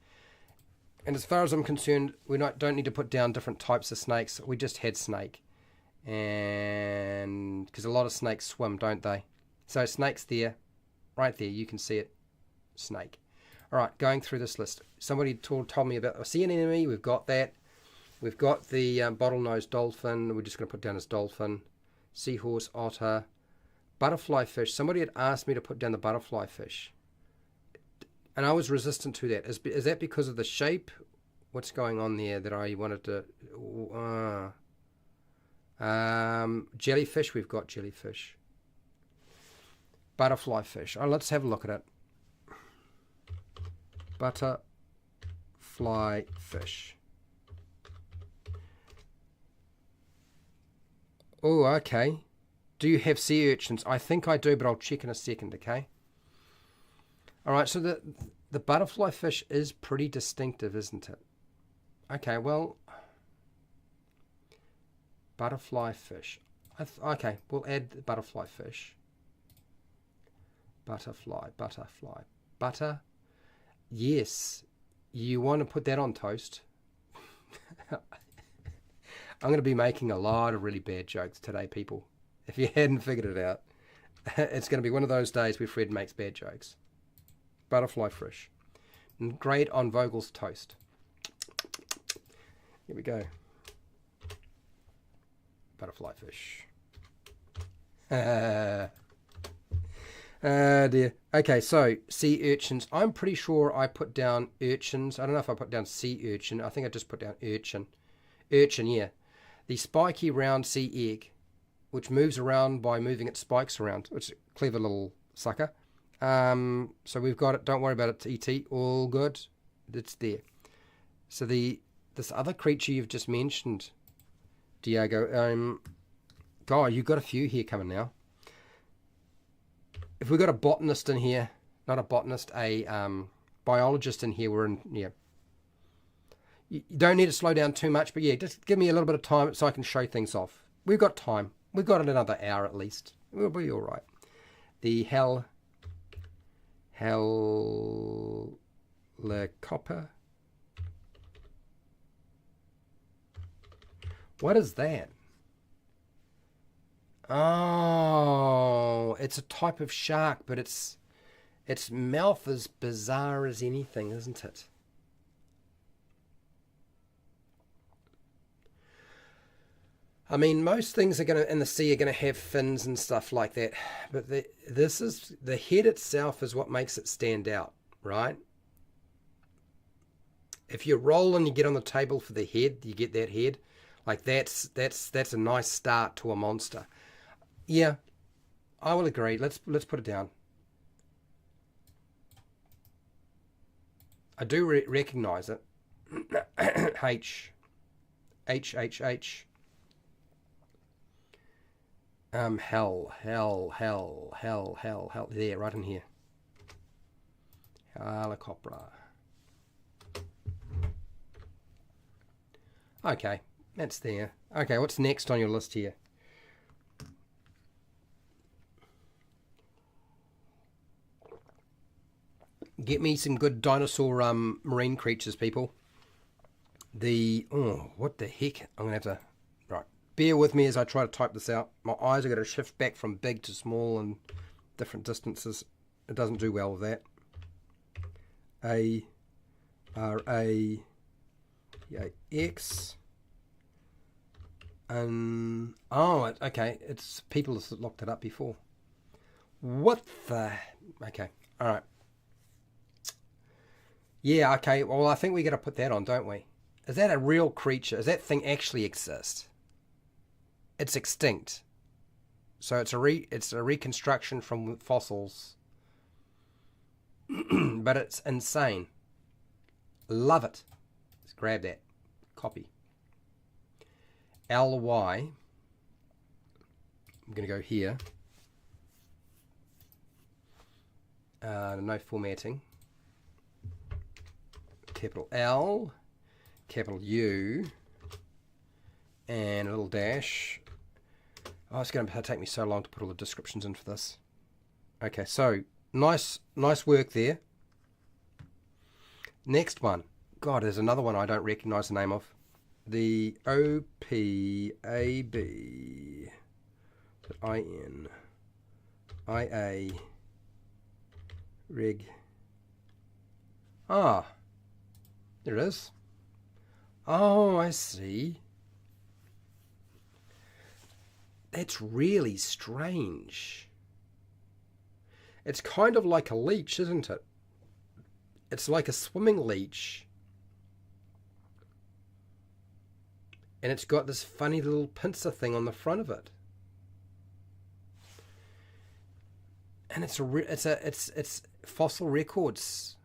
And as far as I'm concerned, we don't need to put down different types of snakes. We just had snake. And because a lot of snakes swim, don't they? So snake's there. Right there, you can see it. Snake. All right, going through this list. Somebody told me about a sea anemone. We've got that. We've got the bottlenose dolphin. We're just going to put down as dolphin. Seahorse, otter. Butterfly fish. Somebody had asked me to put down the butterfly fish. And I was resistant to that. Is that because of the shape? What's going on there that I wanted to... jellyfish. We've got jellyfish. Butterfly fish. Oh, let's have a look at it. Butterfly fish. Oh, okay. Do you have sea urchins? I think I do, but I'll check in a second, okay? All right, so the butterfly fish is pretty distinctive, isn't it? Okay, well, butterfly fish. Okay, we'll add the butterfly fish. Butterfly. Butter. Yes, you want to put that on toast. I'm going to be making a lot of really bad jokes today, people. If you hadn't figured it out, it's going to be one of those days where Fred makes bad jokes. Butterfly fish. Great on Vogel's toast. Here we go. Butterfly fish. Dear. Okay, so sea urchins. I'm pretty sure I put down urchins. I don't know if I put down sea urchin. I think I just put down urchin. Urchin, yeah. The spiky round sea egg, which moves around by moving its spikes around. Which is a clever little sucker. So we've got it. Don't worry about it, ET. All good. It's there. So this other creature you've just mentioned, Diego. God, you've got a few here coming now. If we've got a botanist in here, not a botanist, a biologist in here, we're in, yeah. You don't need to slow down too much, but yeah, just give me a little bit of time so I can show things off. We've got time. We've got another hour at least. We'll be all right. The helicopter. What is that? Oh, it's a type of shark, but its mouth is bizarre as anything, isn't it? I mean, most things are in the sea are gonna have fins and stuff like that, but the head itself is what makes it stand out, right? If you roll and you get on the table for the head, you get that head. Like that's a nice start to a monster. Yeah, I will agree. Let's put it down. I do recognize it. H. Hell. There, right in here. Helicopter. Okay, that's there. Okay, what's next on your list here? Get me some good dinosaur marine creatures, people. What the heck? I'm going to have to... Right, bear with me as I try to type this out. My eyes are going to shift back from big to small and different distances. It doesn't do well with that. A-R-A-X. Okay. It's people have looked it up before. What the... Okay, all right. Yeah, okay. Well, I think we got to put that on, don't we? Is that a real creature? Does that thing actually exist? It's extinct. So it's a reconstruction from fossils. But it's insane. Love it. Let's grab that. Copy. LY. I'm going to go here. No formatting. Capital L, capital U, and a little dash. Oh, it's going to take me so long to put all the descriptions in for this. Okay, so nice work there. Next one. God, there's another one I don't recognize the name of. The OPAB INIA rig. Ah. There it is. Oh, I see. That's really strange. It's kind of like a leech, isn't it? It's like a swimming leech. And it's got this funny little pincer thing on the front of it. And it's fossil records.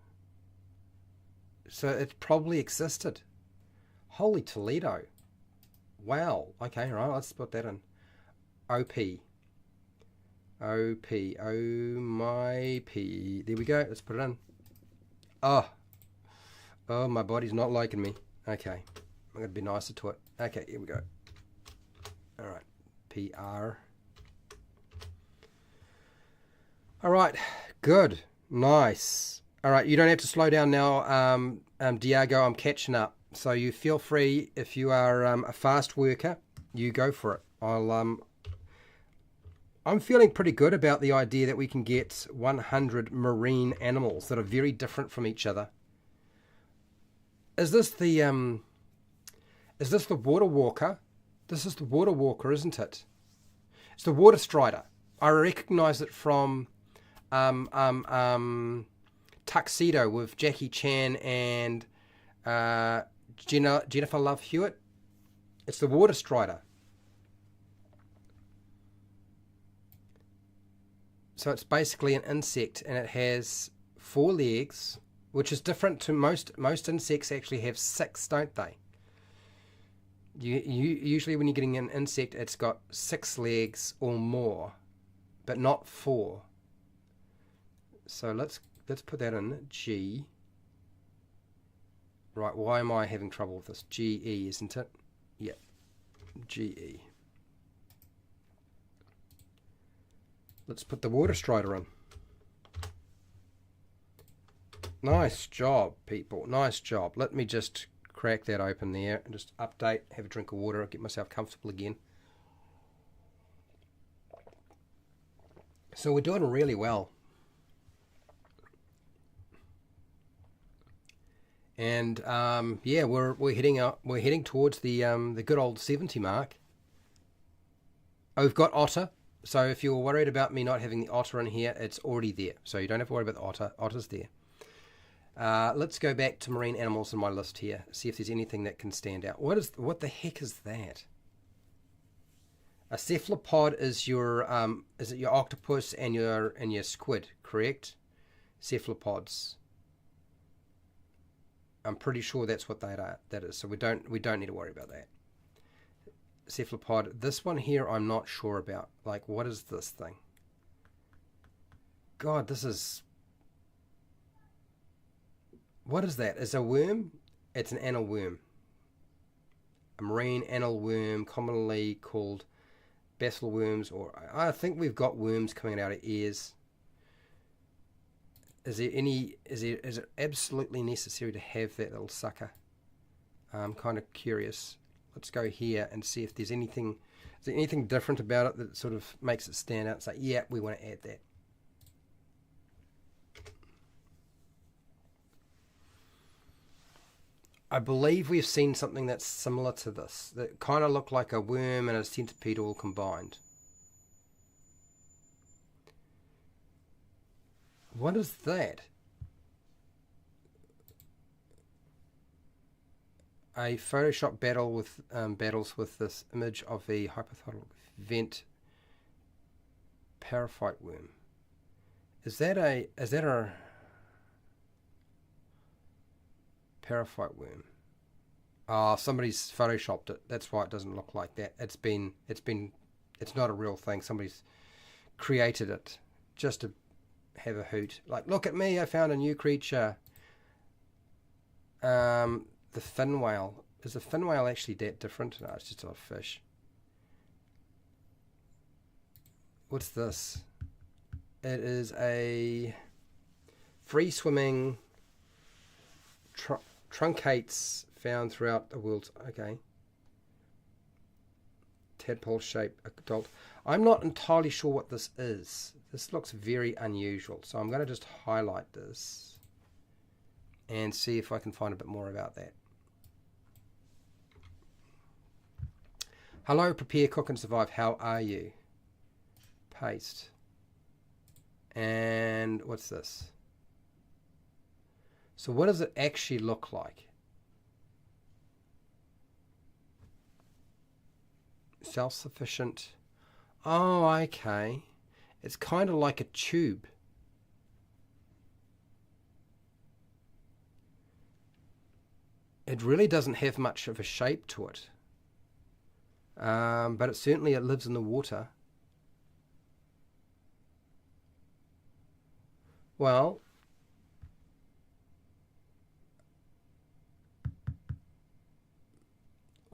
So it probably existed. Holy Toledo. Wow. Okay, all right, let's put that in. OP. O-P. Oh, my P. There we go. Let's put it in. Oh. Oh, my body's not liking me. Okay. I'm going to be nicer to it. Okay, here we go. All right. P-R. All right. Good. Nice. All right. You don't have to slow down now, Diego. I'm catching up. So you feel free, if you are a fast worker, you go for it. I'm feeling pretty good about the idea that we can get 100 marine animals that are very different from each other. Is this the water walker? This is the water walker, isn't it? It's the water strider. I recognize it from Tuxedo with Jackie Chan and Jennifer Love Hewitt. It's the water strider. So it's basically an insect, and it has 4 legs, which is different to most insects. Actually have 6, don't they? You usually when you're getting an insect, it's got 6 legs or more, but not 4. So let's put that in G. Right, why am I having trouble with this? GE, isn't it? Yeah, GE. Let's put the water strider in. Nice job, people. Nice job. Let me just crack that open there and just update, have a drink of water, get myself comfortable again. So we're doing really well. And yeah, we're heading towards the good old 70 mark. Oh, we've got otter. So if you're worried about me not having the otter in here, it's already there. So you don't have to worry about the otter. Otter's there. Let's go back to marine animals in my list here. See if there's anything that can stand out. What the heck is that? A cephalopod is is it your octopus and your squid, correct? Cephalopods. I'm pretty sure that's what that is. So we don't need to worry about that. Cephalopod. This one here I'm not sure about. Like, what is this thing? God, this is... What is that? Is a worm? It's an anal worm. A marine anal worm, commonly called basal worms, or I think we've got worms coming out of ears. Is it absolutely necessary to have that little sucker? I'm kind of curious. Let's go here and see if there's anything. Is there anything different about it that sort of makes it stand out? It's like, yeah, we want to add that. I believe we've seen something that's similar to this, that kind of looked like a worm and a centipede all combined. What is that? A Photoshop battle with battles with this image of a hypothalamic vent paraphyte worm. Is that a paraphyte worm? Oh, somebody's photoshopped it. That's why it doesn't look like that. It's not a real thing. Somebody's created it just to have a hoot. Like, look at me, I found a new creature. The fin whale. Is the fin whale actually that different? No, it's just a fish. What's this? It is a free-swimming truncates found throughout the world. Okay. Tadpole-shaped adult. I'm not entirely sure what this is. This looks very unusual. So I'm going to just highlight this and see if I can find a bit more about that. Hello, prepare, cook and survive. How are you? Paste. And what's this? So what does it actually look like? Self-sufficient. Oh, okay. It's kind of like a tube. It really doesn't have much of a shape to it. But it lives in the water. Well,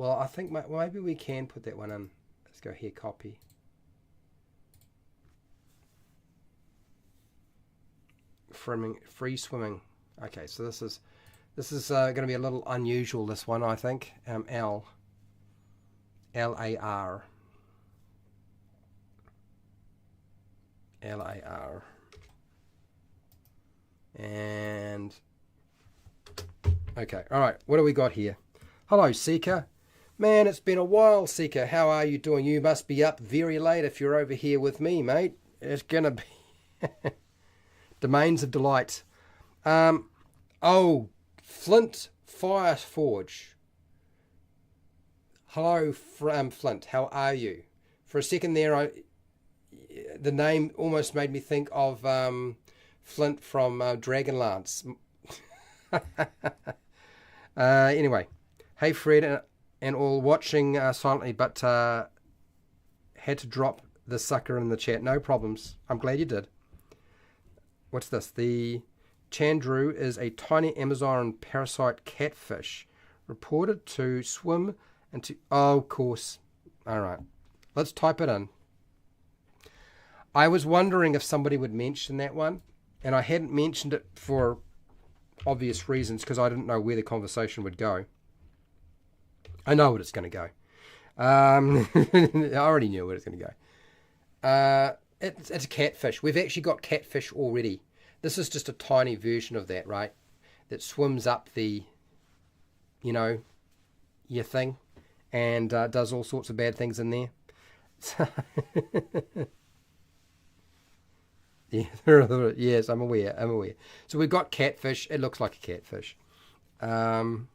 I think maybe we can put that one in. Let's go here, copy. Free swimming. Okay, so this is going to be a little unusual. This one, I think. LAR. And okay, all right. What do we got here? Hello, Seeker. Man, it's been a while, Seeker. How are you doing? You must be up very late if you're over here with me, mate. It's gonna be Domains of Delight. Oh, Flint Fireforge. Hello, Flint. How are you? For a second there, the name almost made me think of Flint from Dragonlance. Anyway, hey Fred and all watching silently, but had to drop the sucker in the chat. No problems. I'm glad you did. What's this? The Chandru is a tiny Amazon parasite catfish reported to swim into... Oh, of course. All right. Let's type it in. I was wondering if somebody would mention that one, and I hadn't mentioned it for obvious reasons because I didn't know where the conversation would go. I know what it's going to go. I already knew where it's going to go. It's a catfish. We've actually got catfish already. This is just a tiny version of that, right? That swims up the, your thing and does all sorts of bad things in there. Yeah, yes, I'm aware. So we've got catfish. It looks like a catfish. An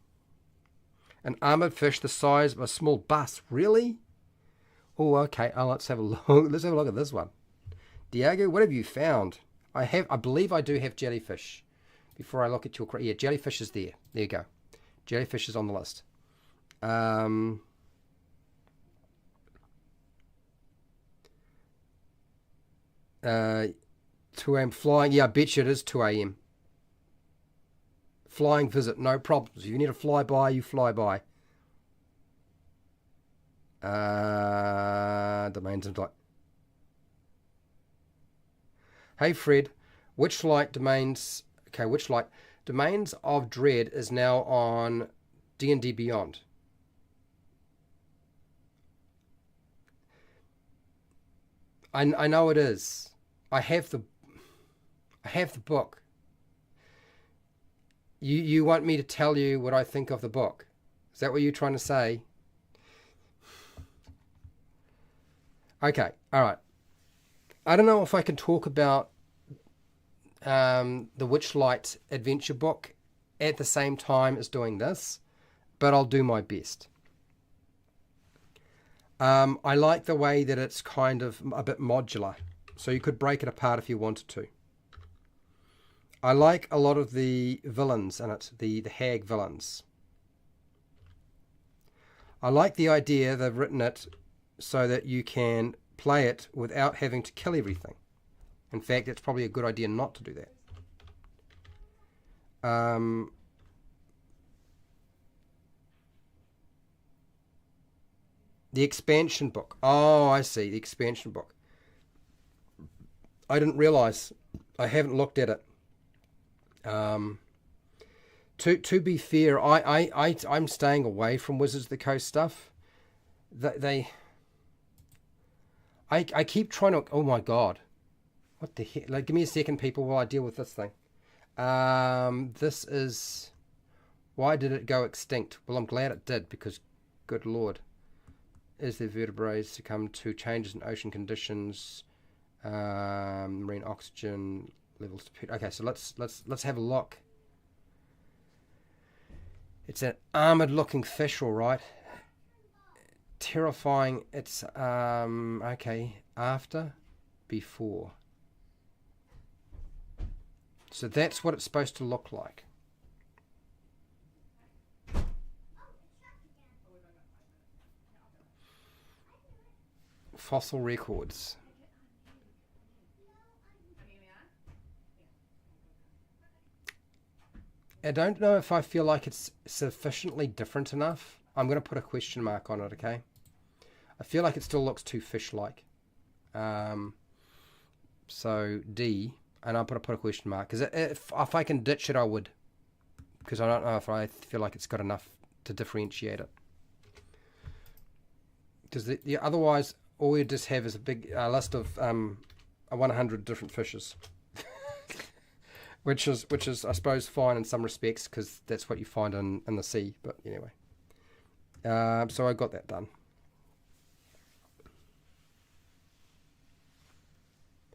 armored fish the size of a small bus. Really? Oh, okay. Let's have a look. Let's have a look at this one. Diego, what have you found? I believe I do have jellyfish. Before I look at your... Yeah, jellyfish is there. There you go. Jellyfish is on the list. 2 a.m. flying. Yeah, I bet you it is 2 a.m. Flying visit, no problems. If you need a flyby, you fly by. Domains of Delight. Hey Fred, Witchlight Domains. Okay, Witchlight Domains of Dread is now on D&D Beyond. I know it is. I have the book. You want me to tell you what I think of the book? Is that what you're trying to say? Okay, all right. I don't know if I can talk about the Witchlight adventure book at the same time as doing this, but I'll do my best. I like the way that it's kind of a bit modular, so you could break it apart if you wanted to. I like a lot of the villains in it, the hag villains. I like the idea they've written it so that you can play it without having to kill everything. In fact, it's probably a good idea not to do that. The expansion book. Oh, I see. The expansion book. I didn't realize. I haven't looked at it. To be fair, I'm staying away from Wizards of the Coast stuff. I keep trying to... Oh my god. What the heck? Like, give me a second, people, while I deal with this thing. This is... Why did it go extinct? Well, I'm glad it did, because, good lord. Is the vertebrates succumb to changes in ocean conditions, marine oxygen levels? Okay, so let's have a look. It's an armored-looking fish, all right. Terrifying. It's okay. After, before. So that's what it's supposed to look like. Fossil records. I don't know if I feel like it's sufficiently different enough. I'm going to put a question mark on it, okay? I feel like it still looks too fish-like. So D, and I'm going to put a question mark. Because if I can ditch it, I would. Because I don't know if I feel like it's got enough to differentiate it. Because otherwise, all we just have is a big list of 100 different fishes. which is, I suppose, fine in some respects, because that's what you find in the sea. But anyway. So I got that done.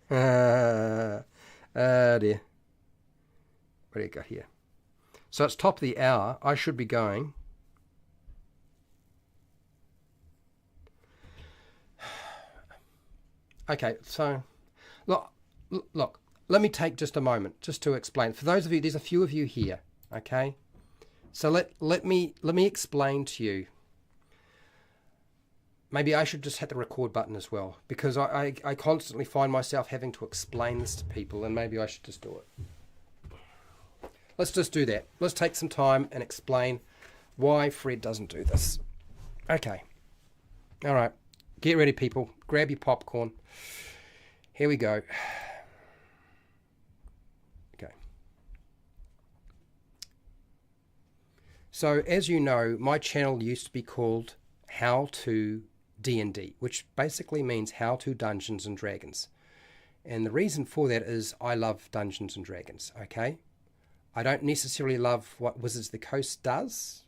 Dear. What do you got here? So it's top of the hour. I should be going. Okay, so look, let me take just a moment just to explain. For those of you, there's a few of you here, okay? So let me explain to you. Maybe I should just hit the record button as well, because I constantly find myself having to explain this to people, and maybe I should just do it. Let's just do that. Let's take some time and explain why Fred doesn't do this. Okay. All right. Get ready, people. Grab your popcorn. Here we go. Okay. So, as you know, my channel used to be called HowtoDandD, which basically means How to Dungeons and Dragons. And the reason for that is I love Dungeons and Dragons, okay? I don't necessarily love what Wizards of the Coast does,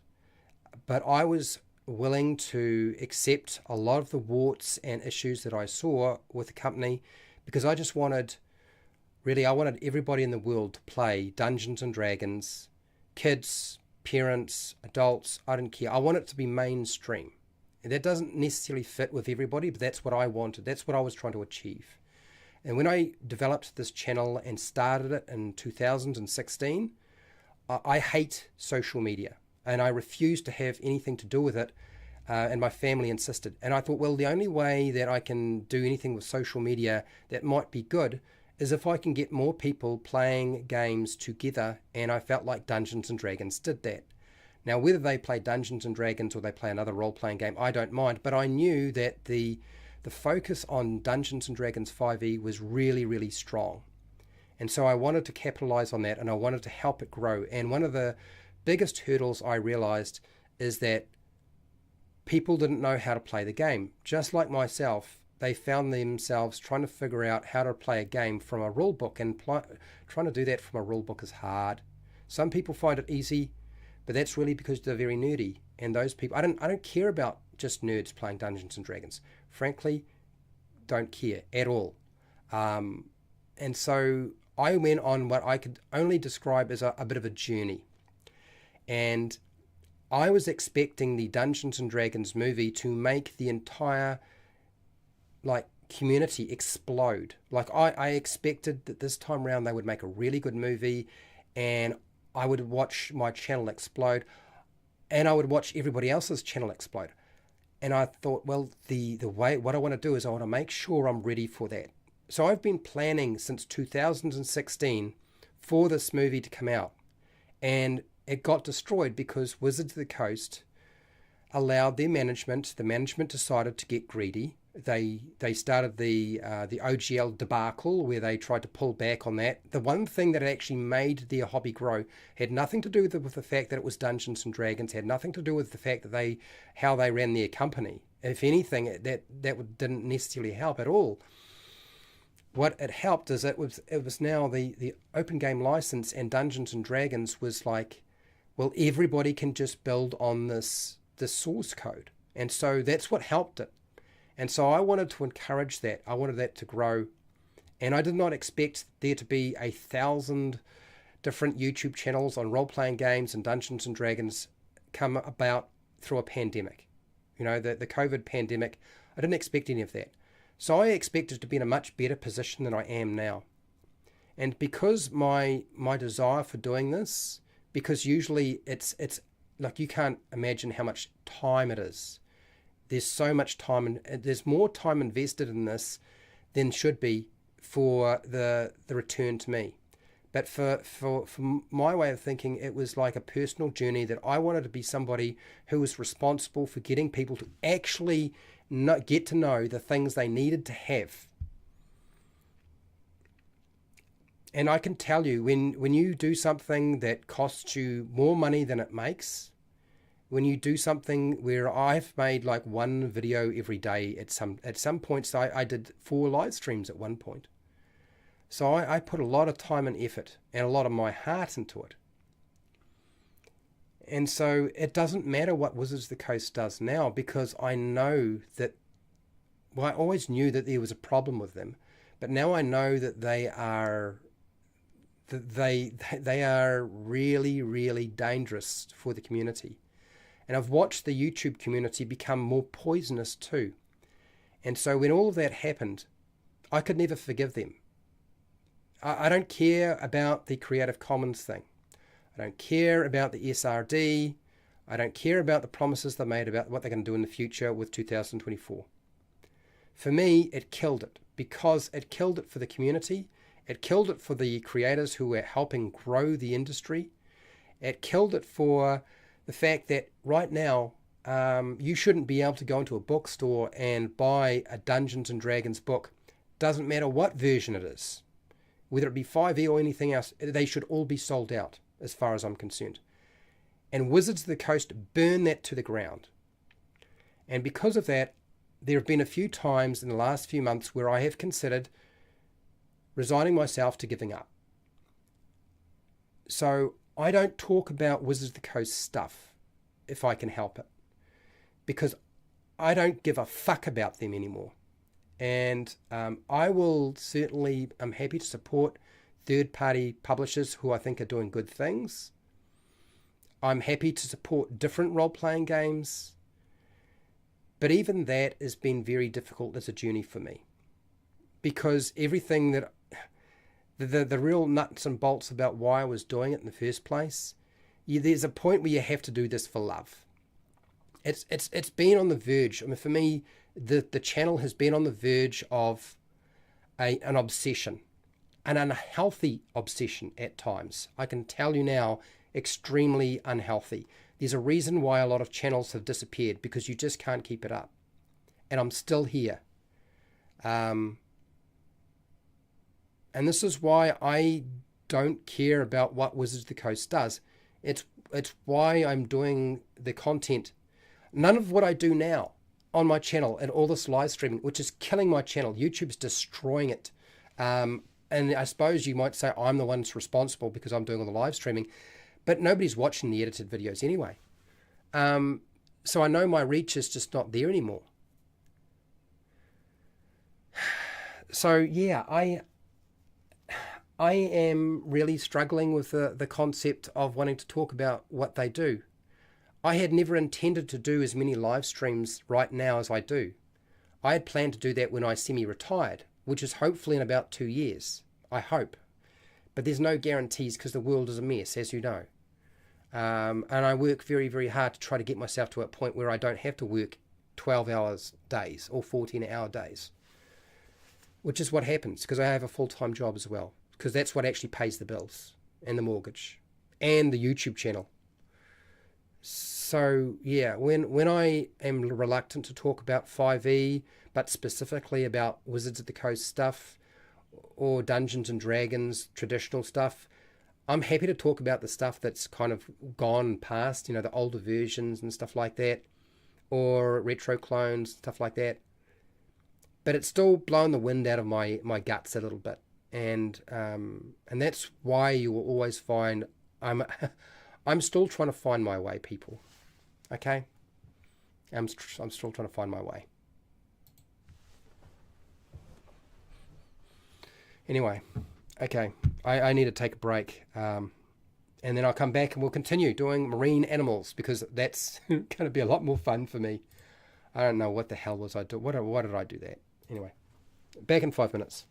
but I was willing to accept a lot of the warts and issues that I saw with the company, because I just wanted, really, I wanted everybody in the world to play Dungeons and Dragons, kids, parents, adults, I didn't care. I want it to be mainstream. And that doesn't necessarily fit with everybody, but that's what I wanted. That's what I was trying to achieve. And when I developed this channel and started it in 2016, I hate social media, and I refused to have anything to do with it, and my family insisted. And I thought, well, the only way that I can do anything with social media that might be good is if I can get more people playing games together, and I felt like Dungeons and Dragons did that. Now, whether they play Dungeons and Dragons or they play another role-playing game, I don't mind, but I knew that the focus on Dungeons and Dragons 5e was really, really strong. And so I wanted to capitalize on that, and I wanted to help it grow. And one of the biggest hurdles I realized is that people didn't know how to play the game. Just like myself, they found themselves trying to figure out how to play a game from a rule book, and trying to do that from a rule book is hard. Some people find it easy, but that's really because they're very nerdy. And those people, I don't care about just nerds playing Dungeons and Dragons. Frankly, don't care at all. And so I went on what I could only describe as a bit of a journey. And I was expecting the Dungeons and Dragons movie to make the entire community explode. I expected that this time around they would make a really good movie, and I would watch my channel explode, and I would watch everybody else's channel explode. And I thought, well, the way, what I want to do is I want to make sure I'm ready for that. So I've been planning since 2016 for this movie to come out. And it got destroyed because Wizards of the Coast allowed their management, the management decided to get greedy. They started the OGL debacle, where they tried to pull back on that. The one thing that actually made their hobby grow had nothing to do with the fact that it was Dungeons and Dragons, had nothing to do with the fact that how they ran their company. If anything, that didn't necessarily help at all. What it helped is it was now the open game license, and Dungeons and Dragons was like, well, everybody can just build on this source code. And so that's what helped it. And so I wanted to encourage that. I wanted that to grow. And I did not expect there to be 1,000 different YouTube channels on role-playing games and Dungeons and Dragons come about through a pandemic. You know, the COVID pandemic, I didn't expect any of that. So I expected to be in a much better position than I am now. And because my desire for doing this, because usually it's like, you can't imagine how much time it is. There's so much time, and there's more time invested in this than should be for the return to me. But for my way of thinking, it was like a personal journey that I wanted to be somebody who was responsible for getting people to actually get to know the things they needed to have. And I can tell you, when you do something that costs you more money than it makes, when you do something where I've made like one video every day at some points, I did 4 live streams at one point. So I put a lot of time and effort and a lot of my heart into it. And so it doesn't matter what Wizards of the Coast does now, because I know that, well, I always knew that there was a problem with them, but now I know that they are really, really dangerous for the community. And I've watched the YouTube community become more poisonous too. And so when all of that happened, I could never forgive them. I don't care about the Creative Commons thing. I don't care about the SRD. I don't care about the promises they made about what they're going to do in the future with 2024. For me, it killed it, because it killed it for the community. It killed it for the creators who were helping grow the industry. It killed it for the fact that right now, you shouldn't be able to go into a bookstore and buy a Dungeons and Dragons book. Doesn't matter what version it is. Whether it be 5e or anything else, they should all be sold out, as far as I'm concerned. And Wizards of the Coast burn that to the ground. And because of that, there have been a few times in the last few months where I have considered resigning myself to giving up. So I don't talk about Wizards of the Coast stuff if I can help it, because I don't give a fuck about them anymore. And I will certainly, I'm happy to support third-party publishers who I think are doing good things. I'm happy to support different role-playing games. But even that has been very difficult as a journey for me, because everything that, the real nuts and bolts about why I was doing it in the first place, there's a point where you have to do this for love. It's been on the verge. I mean, for me, the channel has been on the verge of an obsession, an unhealthy obsession at times. I can tell you now, extremely unhealthy. There's a reason why a lot of channels have disappeared, because you just can't keep it up. And I'm still here. And this is why I don't care about what Wizards of the Coast does. It's why I'm doing the content. None of what I do now on my channel and all this live streaming, which is killing my channel. YouTube's destroying it. And I suppose you might say I'm the one that's responsible because I'm doing all the live streaming, but nobody's watching the edited videos anyway. So I know my reach is just not there anymore. So yeah, I am really struggling with the concept of wanting to talk about what they do. I had never intended to do as many live streams right now as I do. I had planned to do that when I semi-retired, which is hopefully in about 2 years. I hope. But there's no guarantees, because the world is a mess, as you know. And I work very, very hard to try to get myself to a point where I don't have to work 12 hours days or 14-hour days, which is what happens because I have a full-time job as well, because that's what actually pays the bills and the mortgage and the YouTube channel. So yeah, when I am reluctant to talk about 5e, but specifically about Wizards of the Coast stuff or Dungeons and Dragons traditional stuff, I'm happy to talk about the stuff that's kind of gone past, you know, the older versions and stuff like that, or retro clones, stuff like that. But it's still blowing the wind out of my guts a little bit, and that's why you will always find I'm still trying to find my way, people. Okay, I'm still trying to find my way. Anyway, okay, I need to take a break, and then I'll come back and we'll continue doing marine animals, because that's going to be a lot more fun for me. I don't know what the hell was I do. What did I do that? Anyway, back in 5 minutes.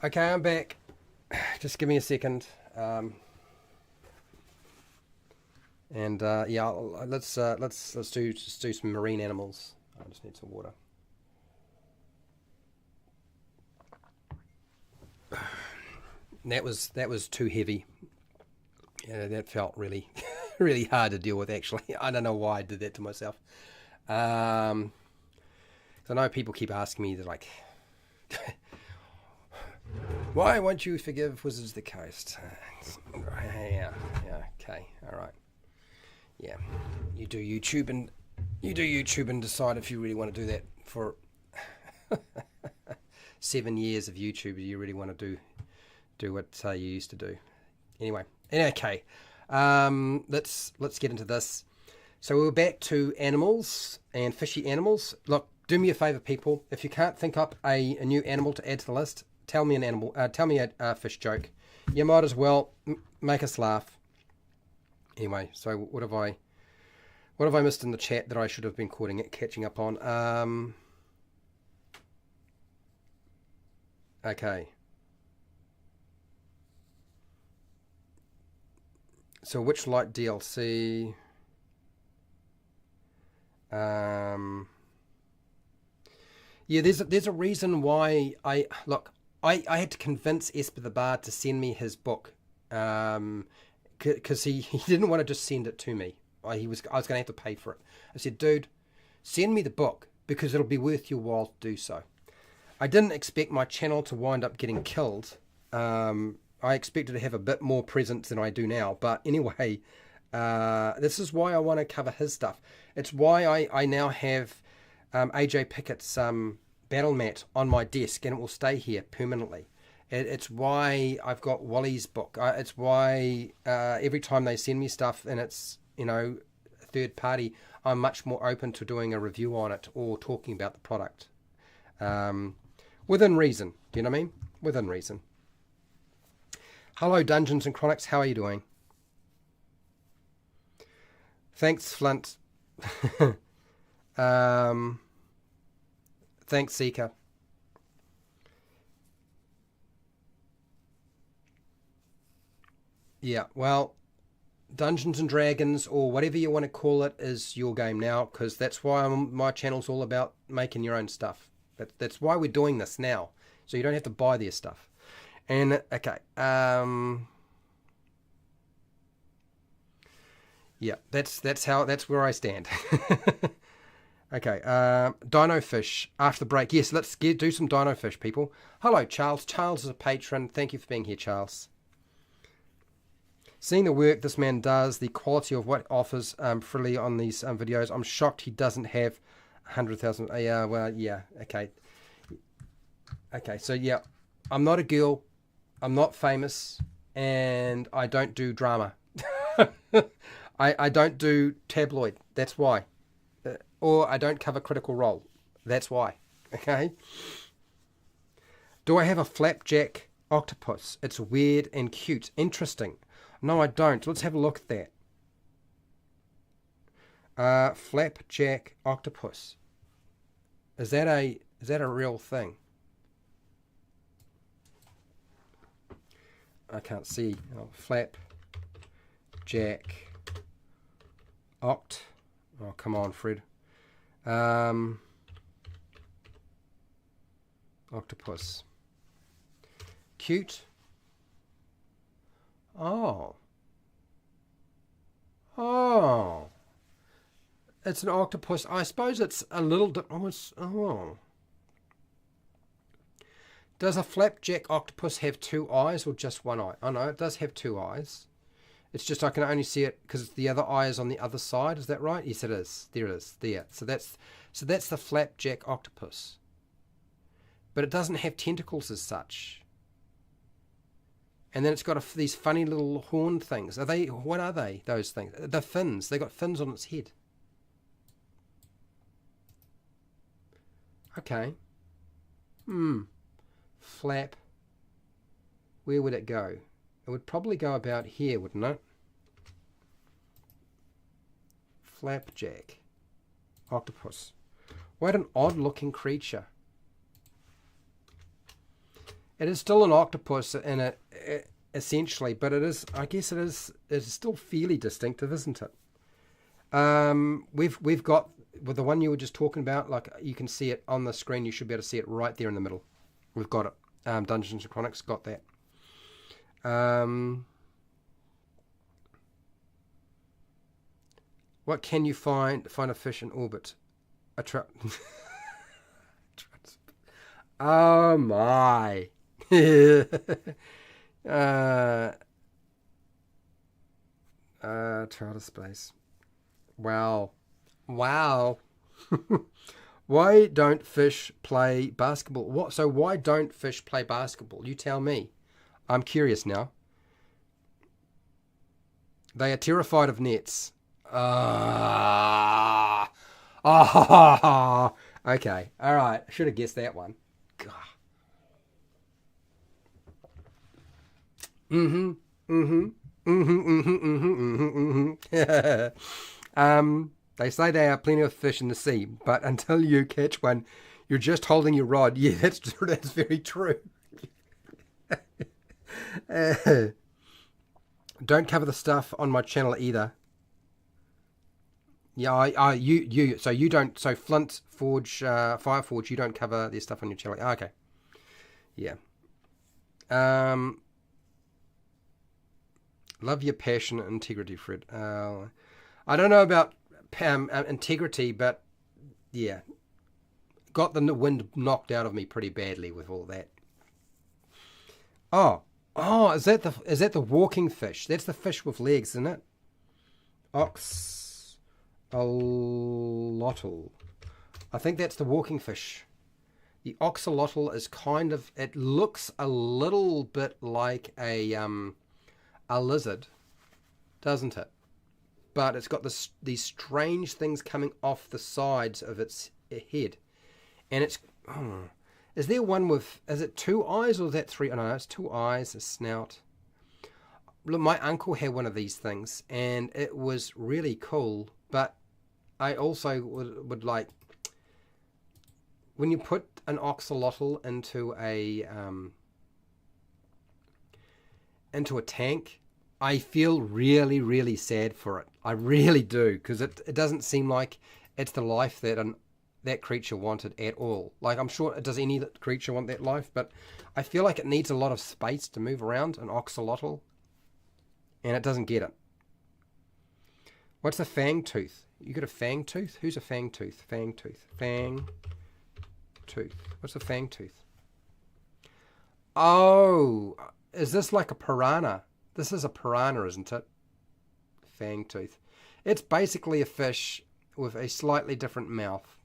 Okay, I'm back. Just give me a second. Yeah, let's do some marine animals. I just need some water. That was too heavy. Yeah, that felt really really hard to deal with. Actually, I don't know why I did that to myself. I know people keep asking me, they're like, why won't you forgive Wizards of the Coast? Yeah, okay, all right. Yeah, you do YouTube and decide if you really want to do that for 7 years of YouTube. Do you really want to do what you used to do? Anyway, okay. Let's get into this. So we're back to animals and fishy animals. Look, do me a favor, people. If you can't think up a new animal to add to the list, tell me an animal. Tell me a fish joke. You might as well make us laugh. Anyway, so what have I missed in the chat that I should have been catching up on? Okay. So Witchlight DLC. Yeah, there's a reason why I had to convince Esper the Bard to send me his book, because he didn't want to just send it to me. I was going to have to pay for it. I said, dude, send me the book because it'll be worth your while to do so. I didn't expect my channel to wind up getting killed. I expected to have a bit more presence than I do now. But anyway, this is why I want to cover his stuff. It's why I now have AJ Pickett's battle mat on my desk, and it will stay here permanently. It's why I've got Wally's book. It's why every time they send me stuff and it's, third party, I'm much more open to doing a review on it or talking about the product. Within reason. Do you know what I mean? Within reason. Hello, Dungeons and Chronics. How are you doing? Thanks, Flint. Thanks, Seeker. Yeah, well, Dungeons and Dragons, or whatever you want to call it, is your game now, because that's why my channel's all about making your own stuff. That's why we're doing this now, so you don't have to buy their stuff. And okay, yeah, that's where I stand. Okay, Dino Fish after the break. Yes, let's do some Dino Fish, people. Hello, Charles. Charles is a patron. Thank you for being here, Charles. Seeing the work this man does, the quality of what offers freely on these videos, I'm shocked he doesn't have 100,000. Yeah, well, yeah, okay. Okay, so yeah, I'm not a girl, I'm not famous, and I don't do drama. I don't do tabloid, that's why. Or I don't cover Critical Role, that's why. Okay? Do I have a flapjack octopus? It's weird and cute. Interesting. No, I don't. Let's have a look at that. Flapjack octopus. Is that a real thing? I can't see. Oh, flapjack oct. Oh, come on, Fred. Octopus. Cute. Oh. Oh. It's an octopus. I suppose it's a little... Oh. Does a flapjack octopus have two eyes or just one eye? Oh, no, it does have two eyes. It's just I can only see it because the other eye is on the other side. Is that right? Yes, it is. There it is. There. So that's the flapjack octopus. But it doesn't have tentacles as such. And then it's got these funny little horn things. What are they, those things? The fins. They got fins on its head. Okay. Flap. Where would it go? It would probably go about here, wouldn't it? Flapjack. Octopus. What an odd looking creature. It is still an octopus in it, essentially, but it is. I guess it is. It's still fairly distinctive, isn't it? We've got with the one you were just talking about. Like you can see it on the screen. You should be able to see it right there in the middle. We've got it. Dungeons and Chronics got that. What can you find a fish in orbit? A trout. Oh my. Trout of space. Wow. Wow. Why don't fish play basketball? What? So why don't fish play basketball? You tell me. I'm curious now. They are terrified of nets. Ah. Okay. All right. I should have guessed that one. God. Mm-hmm. Mm-hmm. Mm-hmm. Mm-hmm. Mm-hmm. They say there are plenty of fish in the sea, but until you catch one, you're just holding your rod. Yeah, that's very true. Don't cover the stuff on my channel either. Yeah, so you don't, so Flint Forge, Fireforge, you don't cover their stuff on your channel. Okay. Yeah. Love your passion and integrity, Fred. I don't know about integrity, but yeah, got the wind knocked out of me pretty badly with all that. Oh, is that the walking fish? That's the fish with legs, isn't it? Oxalotl. I think that's the walking fish. The oxalotl is kind of, it looks a little bit like a lizard, doesn't it? But it's got these strange things coming off the sides of its head. And it's, is there one with, is it 2 eyes or is that 3? Oh, no, it's 2 eyes, a snout. Look, my uncle had one of these things and it was really cool. But I also would like, when you put an oxalotl into a tank, I feel really, really sad for it. I really do, because it doesn't seem like it's the life that that creature wanted at all. Like, I'm sure, does any creature want that life? But I feel like it needs a lot of space to move around, an oxalotl, and it doesn't get it. What's a fang tooth? You got a fang tooth? Who's a fang tooth? Fang tooth. Fang tooth. What's a fang tooth? Oh, is this like a piranha? This is a piranha, isn't it? Fang tooth. It's basically a fish with a slightly different mouth.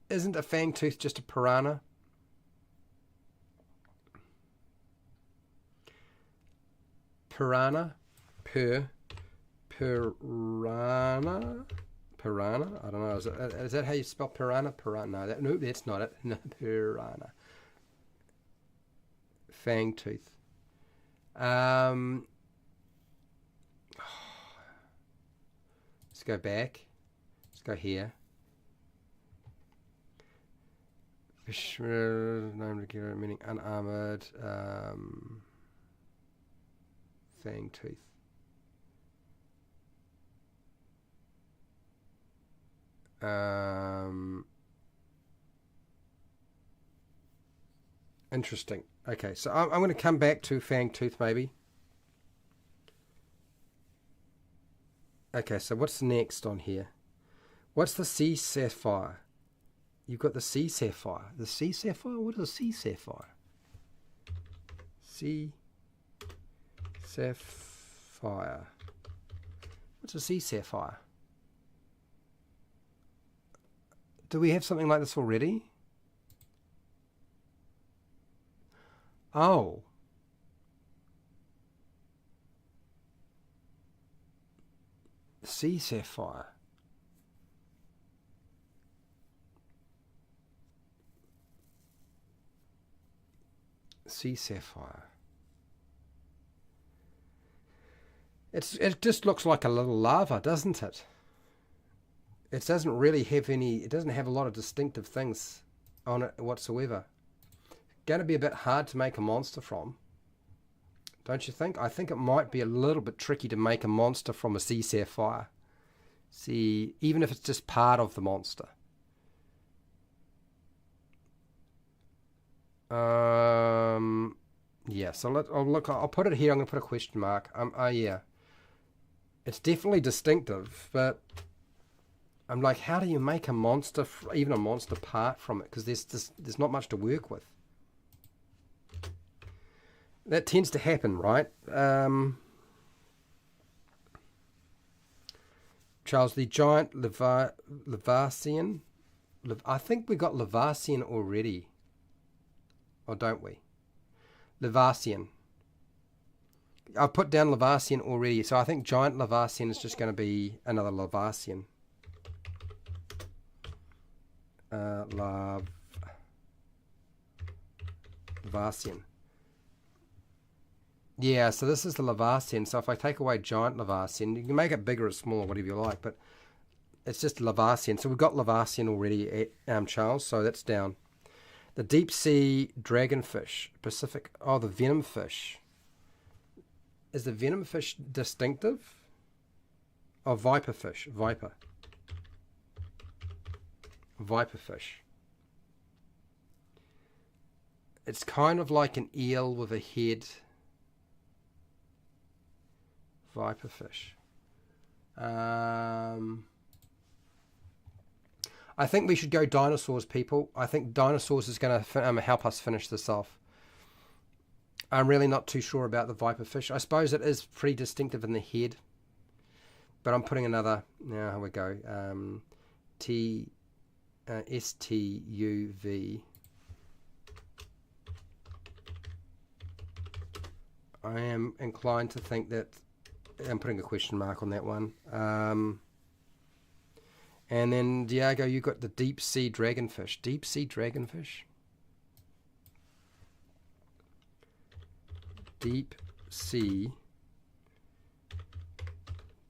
Isn't a fang tooth just a piranha? Piranha? Piranha? Piranha? I don't know. Is that how you spell piranha? Piranha. No, that's not it. No, piranha. Fang tooth. Let's go back. Let's go here. Fish name together meaning unarmored. Fang tooth. Interesting. Okay, so I'm going to come back to fang tooth maybe. Okay, so what's next on here? What's the sea sapphire? You've got the sea sapphire. The sea sapphire? What is a sea sapphire? Sea sapphire. What's a sea sapphire? Do we have something like this already? Oh. Sea sapphire. Sea sapphire. It just looks like a little lava, doesn't it? It doesn't really have any, it doesn't have a lot of distinctive things. on it whatsoever. Going to be a bit hard to make a monster from, don't you think? I think it might be a little bit tricky to make a monster from a sea sapphire. See, even if it's just part of the monster. Yeah, so I'll put it here. I'm going to put a question mark. Yeah. It's definitely distinctive, but I'm like, how do you make a monster, even a monster part from it? Because there's not much to work with. That tends to happen, right? Charles, the giant Leviathan. I think we got Leviathan already. Or don't we? Leviathan. I've put down Leviathan already, so I think giant Leviathan is just going to be another Leviathan. Leviathan. Yeah, so this is the Leviathan. So if I take away giant Leviathan, you can make it bigger or smaller, whatever you like, but it's just Leviathan. So we've got Leviathan already, Charles, so that's down. The deep sea dragonfish, Pacific. Oh, the venom fish. Is the venom fish distinctive? Oh, viper fish. Viper fish. It's kind of like an eel with a head. Viper fish. I think we should go dinosaurs, people. I think dinosaurs is going to help us finish this off. I'm really not too sure about the viper fish. I suppose it is pretty distinctive in the head. But I'm putting another... Now, here we go. STUV. I am inclined to think that... I'm putting a question mark on that one. And then, Diego, you got the deep sea dragonfish. Deep sea dragonfish? Deep sea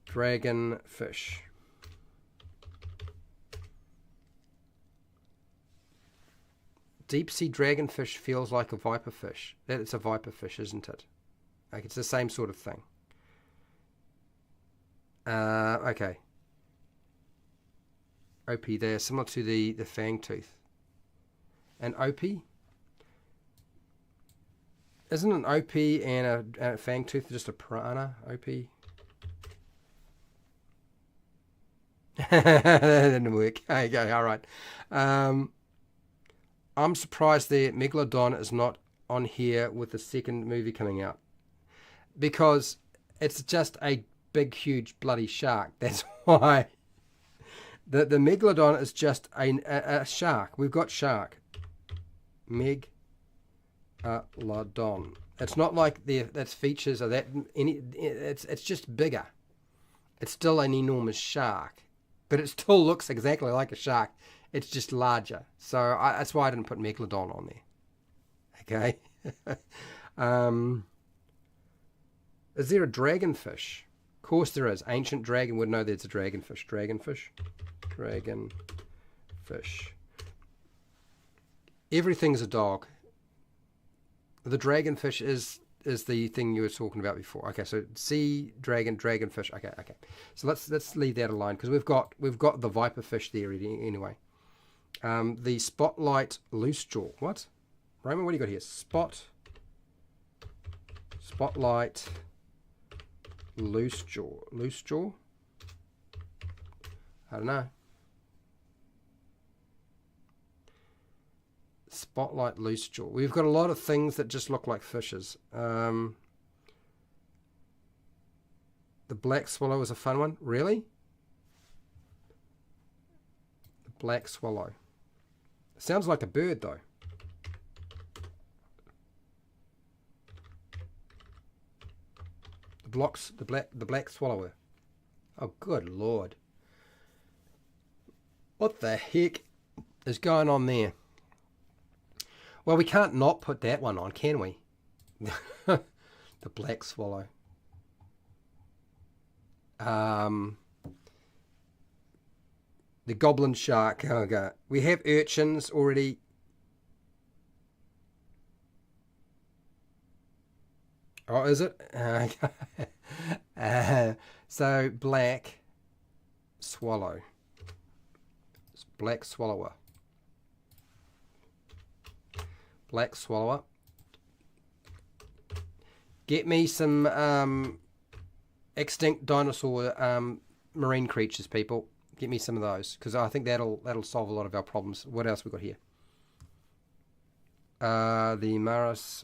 dragonfish. Deep sea dragonfish feels like a viper fish. It's a viper fish, isn't it? Like, it's the same sort of thing. Okay. OP there, similar to the fang tooth. And OP? Isn't an OP and a fang tooth just a piranha? OP? That didn't work. There you go, alright. I'm surprised that Megalodon is not on here with the second movie coming out. Because it's just a big, huge, bloody shark. That's why. The Megalodon is just a shark. We've got shark. Megalodon. It's not like its features are that any. It's just bigger. It's still an enormous shark, but it still looks exactly like a shark. It's just larger. So that's why I didn't put Megalodon on there. Okay. Is there a dragonfish? Of course there is. Ancient dragon would know there's a dragonfish. Dragonfish. Everything's a dog. The dragonfish is the thing you were talking about before. Okay, so sea dragon, dragonfish. Okay. So let's leave that alone because we've got the viper fish there anyway. The spotlight loose jaw. What? Roman, what do you got here? Spotlight loose jaw. Loose jaw? I don't know. Spotlight loose jaw. We've got a lot of things that just look like fishes. The black swallow is a fun one. Really? The black swallow. Sounds like a bird though. The black swallower. Oh, good Lord. What the heck is going on there? Well, we can't not put that one on, can we? The black swallow. The goblin shark. Okay. We have urchins already. Oh, is it? So black swallow. It's black swallower. Black swallower. Get me some extinct dinosaur marine creatures, people. Get me some of those, because I think that'll solve a lot of our problems. What else we got here? The Maris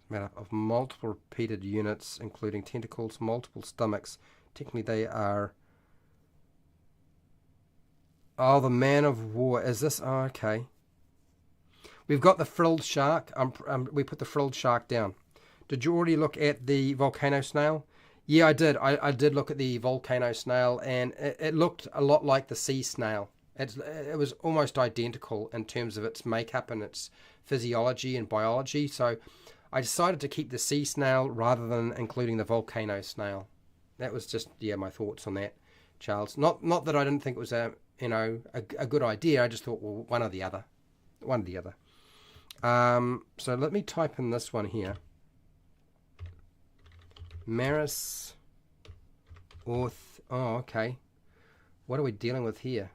made up of multiple repeated units, including tentacles, multiple stomachs. Technically, they are. Oh, the man of war. Is this? Oh, okay. We've got the frilled shark. We put the frilled shark down. Did you already look at the volcano snail? Yeah, I did. I did look at the volcano snail, and it looked a lot like the sea snail. It was almost identical in terms of its makeup and its physiology and biology. So I decided to keep the sea snail rather than including the volcano snail. That was just, yeah, my thoughts on that, Charles. Not that I didn't think it was a good idea. I just thought, well, one or the other. One or the other. So let me type in this one here. Maris Orth. Oh, okay. What are we dealing with here?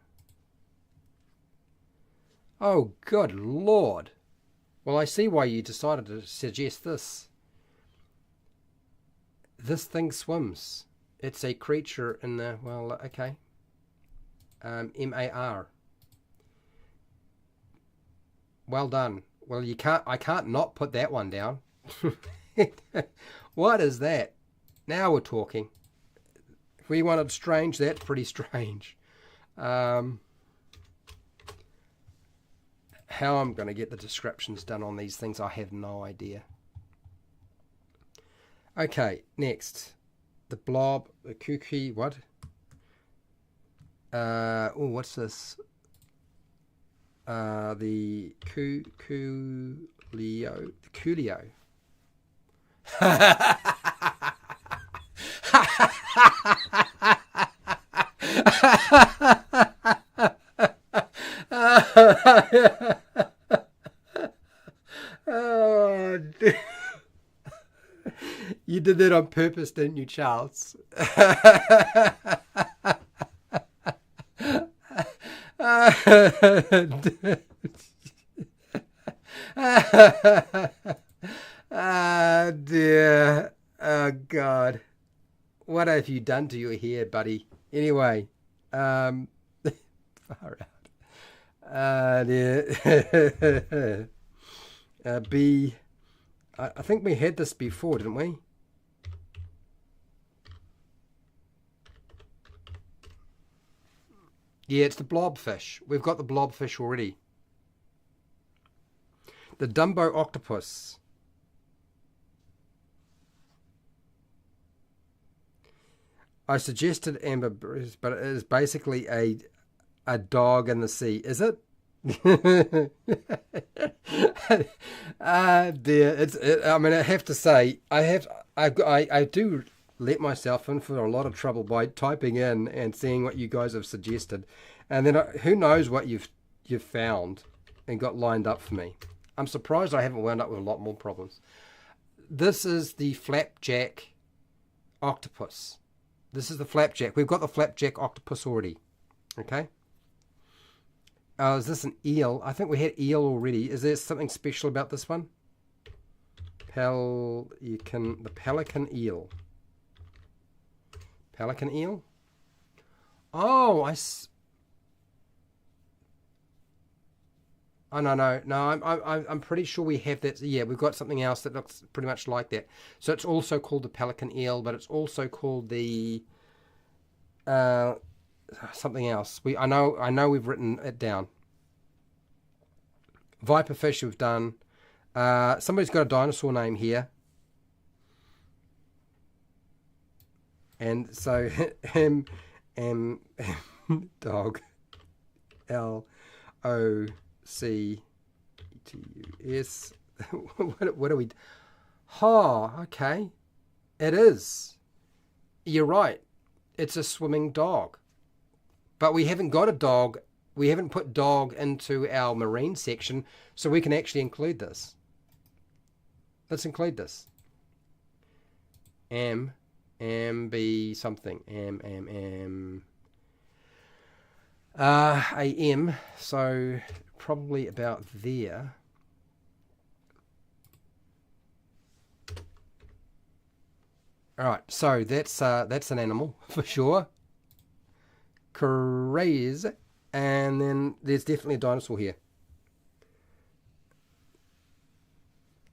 Oh, good Lord. Well, I see why you decided to suggest this. This thing swims. It's a creature in the, well, okay. M-A-R. Well done. Well, I can't not put that one down. What is that? Now we're talking. If we wanted strange, that's pretty strange. How I'm going to get the descriptions done on these things, I have no idea. Okay, next. The blob, the kooky, what? Oh, what's this? The coolio. The coolio. Oh, dear. You did that on purpose, didn't you, Charles? Ah, dear. Oh, God. What have you done to your hair, buddy? Anyway, far out. Dear. B. I think we had this before, didn't we? Yeah, it's the blobfish. We've got the blobfish already. The Dumbo octopus. I suggested amber, but it is basically a dog in the sea. Is it? Ah, dear. I mean, I have to say, I do let myself in for a lot of trouble by typing in and seeing what you guys have suggested, and then who knows what you've found and got lined up for me. I'm surprised I haven't wound up with a lot more problems. This is the flapjack octopus. This is the flapjack. We've got the flapjack octopus already. Okay. Is this an eel? I think we had eel already. Is there something special about this one? The pelican eel. Pelican eel? Oh, oh, no. I'm pretty sure we have that. Yeah, we've got something else that looks pretty much like that. So it's also called the pelican eel, but it's also called the something else. I know we've written it down. Viperfish we've done. Somebody's got a dinosaur name here. And so dog LOCTUS. What are we? Oh, okay. It is. You're right. It's a swimming dog. But we haven't got a dog. We haven't put dog into our marine section, so we can actually include this. Let's include this. B something. A M. So probably about there. All right, so that's an animal for sure. Crazy. And then there's definitely a dinosaur here.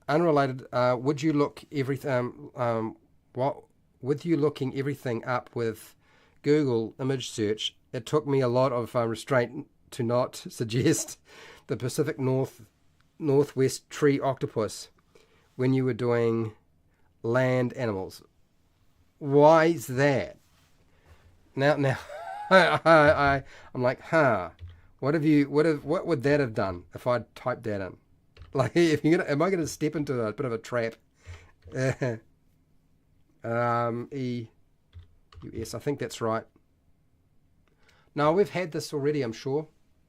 Unrelated. Would you look everything? What? With you looking everything up with Google image search, it took me a lot of restraint to not suggest the Pacific Northwest tree octopus when you were doing land animals. Why is that? Now, I'm like, what would that have done if I typed that in? Like, am I gonna step into a bit of a trap? EUS, I think that's right. No, we've had this already, I'm sure.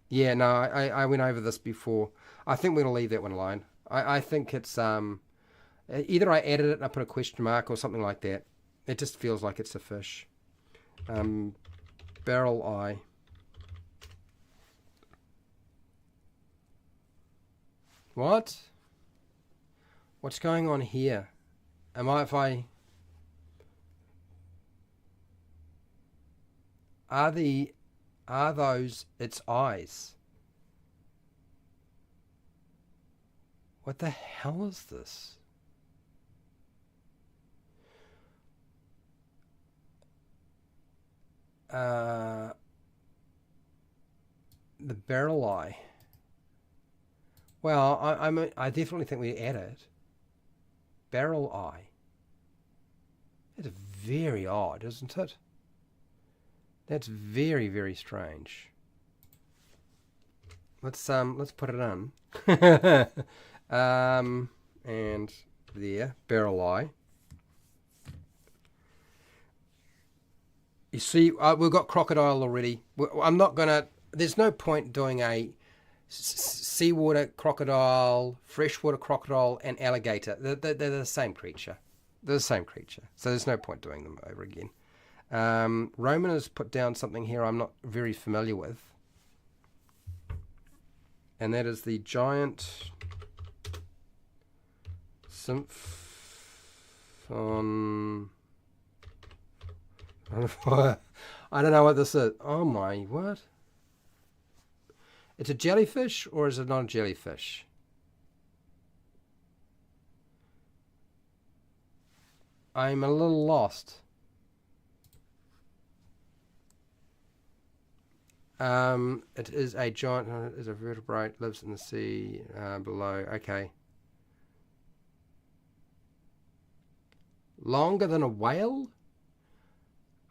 Yeah, no, I went over this before. I think we're gonna leave that one alone. I think it's either I added it and I put a question mark or something like that. It just feels like it's a fish. Barrel eye. What? What's going on here? Are those its eyes? What the hell is this? The barrel eye. Well, I definitely think we add it. Barrel eye. It's very odd, isn't it? That's very, very strange. Let's put it in. And there, barrel eye. You see, we've got crocodile already. I'm not gonna. There's no point doing a seawater crocodile, freshwater crocodile, and alligator. They're the same creature. They're the same creature. So there's no point doing them over again. Roman has put down something here I'm not very familiar with. And that is the giant symphon. I don't know what this is. Oh my, what? It's a jellyfish or is it not a jellyfish? I'm a little lost. It is a giant, it is a vertebrate, lives in the sea below. Okay. Longer than a whale?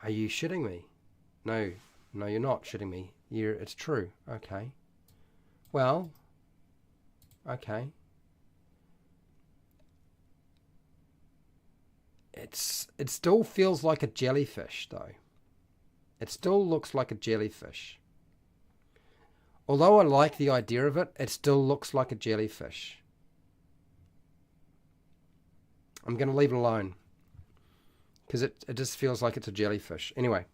Are you shitting me? No, you're not shitting me. It's true. Okay. Well, okay. It still feels like a jellyfish, though. It still looks like a jellyfish. Although I like the idea of it, it still looks like a jellyfish. I'm going to leave it alone. Because it just feels like it's a jellyfish. Anyway.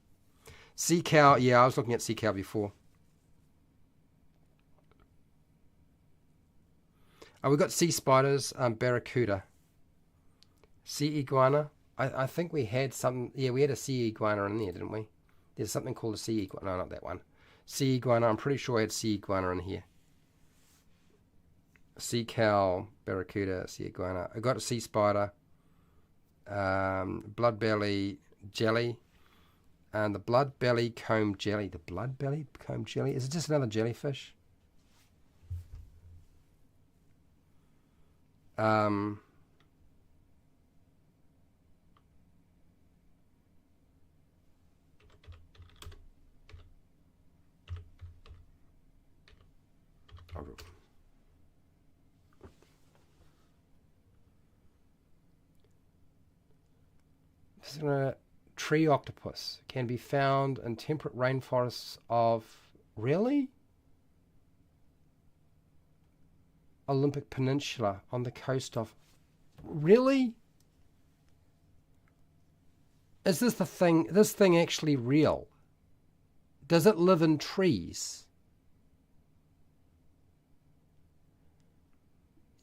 Sea cow. Yeah, I was looking at sea cow before. Oh, we've got sea spiders, barracuda. Sea iguana. I think we had some. Yeah, we had a sea iguana in there, didn't we? There's something called a sea iguana. No, not that one. Sea iguana. I'm pretty sure I had sea iguana in here. Sea cow, barracuda, sea iguana. I got a sea spider. Blood belly jelly. And the blood belly comb jelly. The blood belly comb jelly? Is it just another jellyfish? Oh, this is a tree octopus. Can be found in temperate rainforests of really? Olympic Peninsula on the coast of really? Is this thing actually real? Does it live in trees?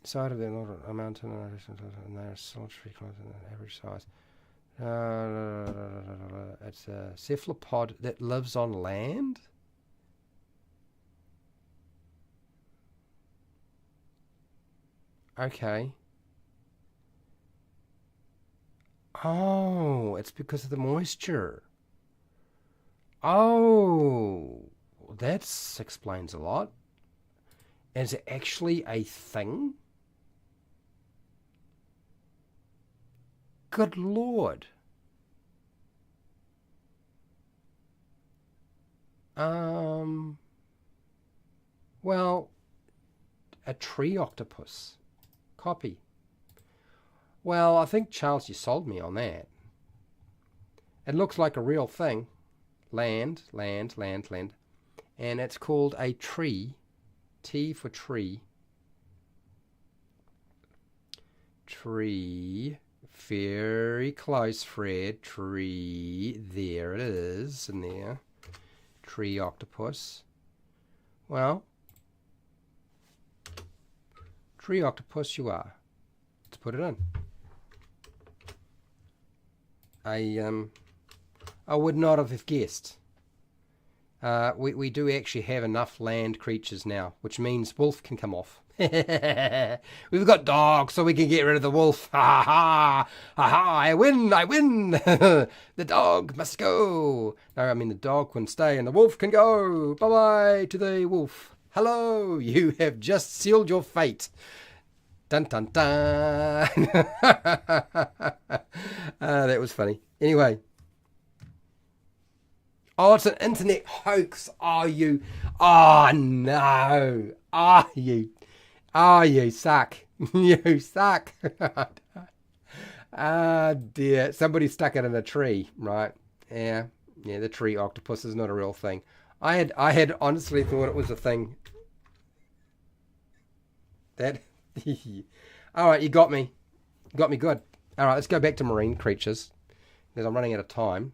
Side of a mountain, and they're solitary close in average size. It's a cephalopod that lives on land? Okay. Oh, it's because of the moisture. Oh, that explains a lot. Is it actually a thing? Good Lord. Well, a tree octopus. Copy. Well, I think, Charles, you sold me on that. It looks like a real thing. Land. And it's called a tree. T for tree. Tree. Very close, Fred. Tree. There it is in there. Tree octopus. Well, tree octopus you are. Let's put it in. I would not have guessed. We do actually have enough land creatures now, which means wolf can come off. We've got dogs, so we can get rid of the wolf. Ha ha! Ha ha! I win! The dog must go. No, I mean the dog can stay and the wolf can go. Bye bye to the wolf. Hello, you have just sealed your fate. Dun dun dun. That was funny. Anyway. Oh, it's an internet hoax. Are you? Oh, no. Are you? Oh, you suck. You suck. Ah, dear. Somebody stuck it in a tree, right? Yeah. Yeah, the tree octopus is not a real thing. I had honestly thought it was a thing. That. All right, you got me. You got me good. All right, let's go back to marine creatures because I'm running out of time.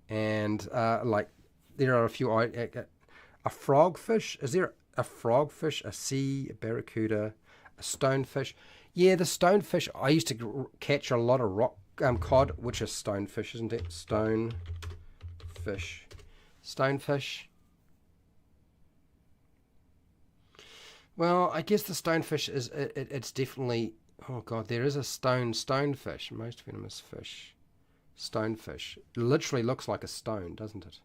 And like there are a few. A frogfish. Is there a frogfish? A sea barracuda? A stonefish? Yeah, the stonefish. I used to catch a lot of rock cod, which is stonefish, isn't it? Stonefish. Stonefish. Well, I guess the stonefish is. It's definitely. Oh God, there is a stonefish. Most venomous fish. Stonefish. It literally looks like a stone, doesn't it?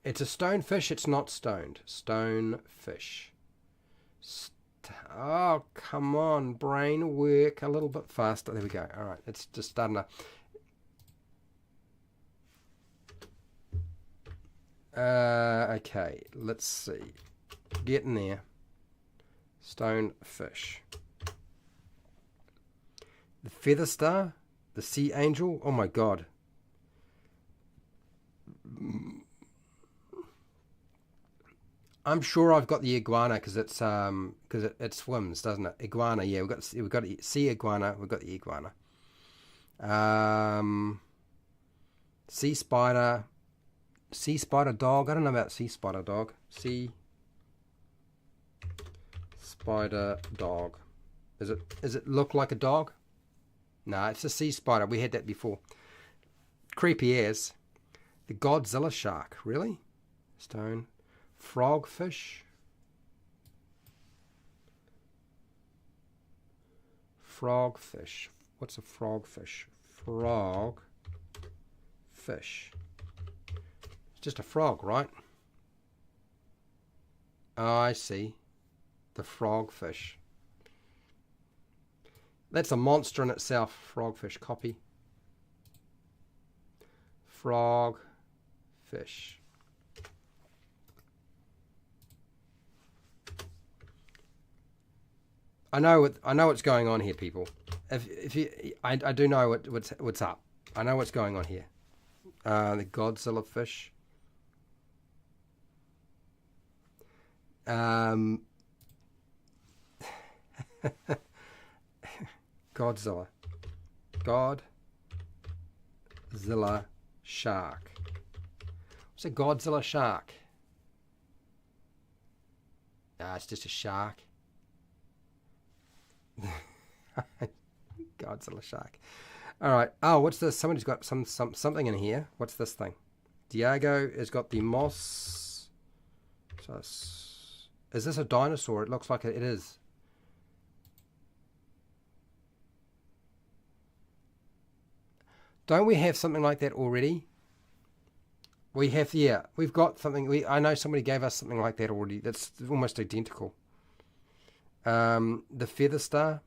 It's a stonefish, it's not stoned. Stonefish. Oh, come on, brain, work a little bit faster. There we go. All right, it's just starting to... okay, let's see. Getting there. Stonefish. The feather star, the sea angel. Oh my God! I'm sure I've got the iguana because it swims, doesn't it? Iguana, yeah. We've got sea iguana. We've got the iguana. Sea spider dog. I don't know about sea spider dog. Sea spider dog. Is it look like a dog? No, it's a sea spider. We had that before. Creepy as. The Godzilla shark. Really? Stone. Frogfish. Frogfish. What's a frogfish? Frogfish. It's just a frog, right? Oh, I see. The frogfish. That's a monster in itself. Frogfish. Copy. Frogfish. I know what's going on here, people. I do know what's up. I know what's going on here. The Godzilla fish. Godzilla. Godzilla shark. What's a Godzilla shark? Ah, it's just a shark. Godzilla shark. All right. Oh, what's this? Somebody's got something in here. What's this thing? Diego has got the moss. So is this a dinosaur? It looks like it is. Don't we have something like that already? We have, yeah. We've got something. I know somebody gave us something like that already. That's almost identical. The feather star,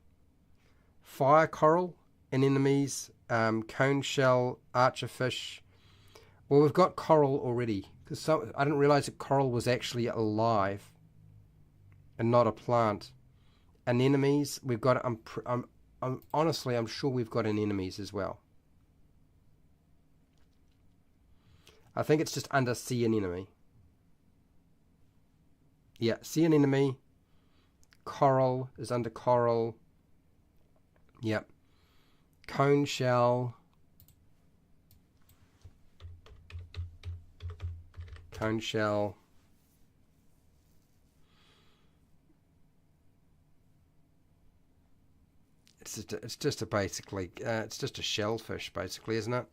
fire coral, anemones, cone shell, archerfish. Well, we've got coral already because I didn't realize that coral was actually alive and not a plant. Anemones, we've got. Honestly, I'm sure we've got anemones as well. I think it's just under sea anemone. Yeah, sea anemone. Coral is under coral. Yep. Cone shell. Cone shell. It's just a basically it's just a shellfish basically, isn't it?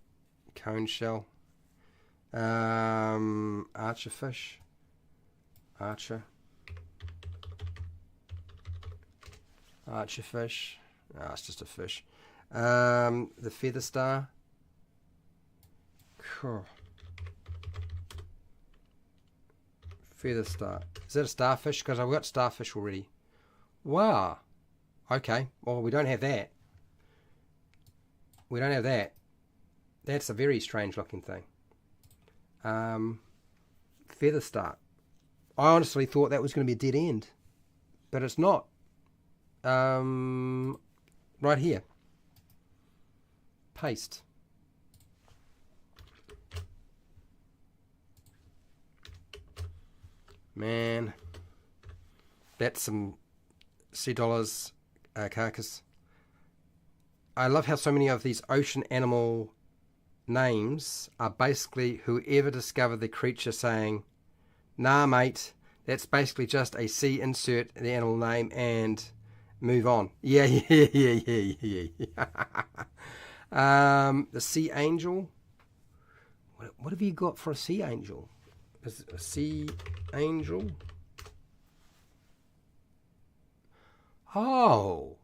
Cone shell. Archerfish. Archerfish. Oh, it's just a fish. The feather star. Cool. Feather star. Is that a starfish? Because I've got starfish already. Wow. Okay. Well, we don't have that. We don't have that. That's a very strange looking thing. Feather star. I honestly thought that was going to be a dead end, but it's not. Right here. Paste. Man, that's some sea dollars carcass. I love how so many of these ocean animal names are basically whoever discovered the creature saying, nah mate, that's basically just a sea, insert the animal name and move on. Yeah. The sea angel. What have you got for a sea angel? Is it a sea angel? Oh.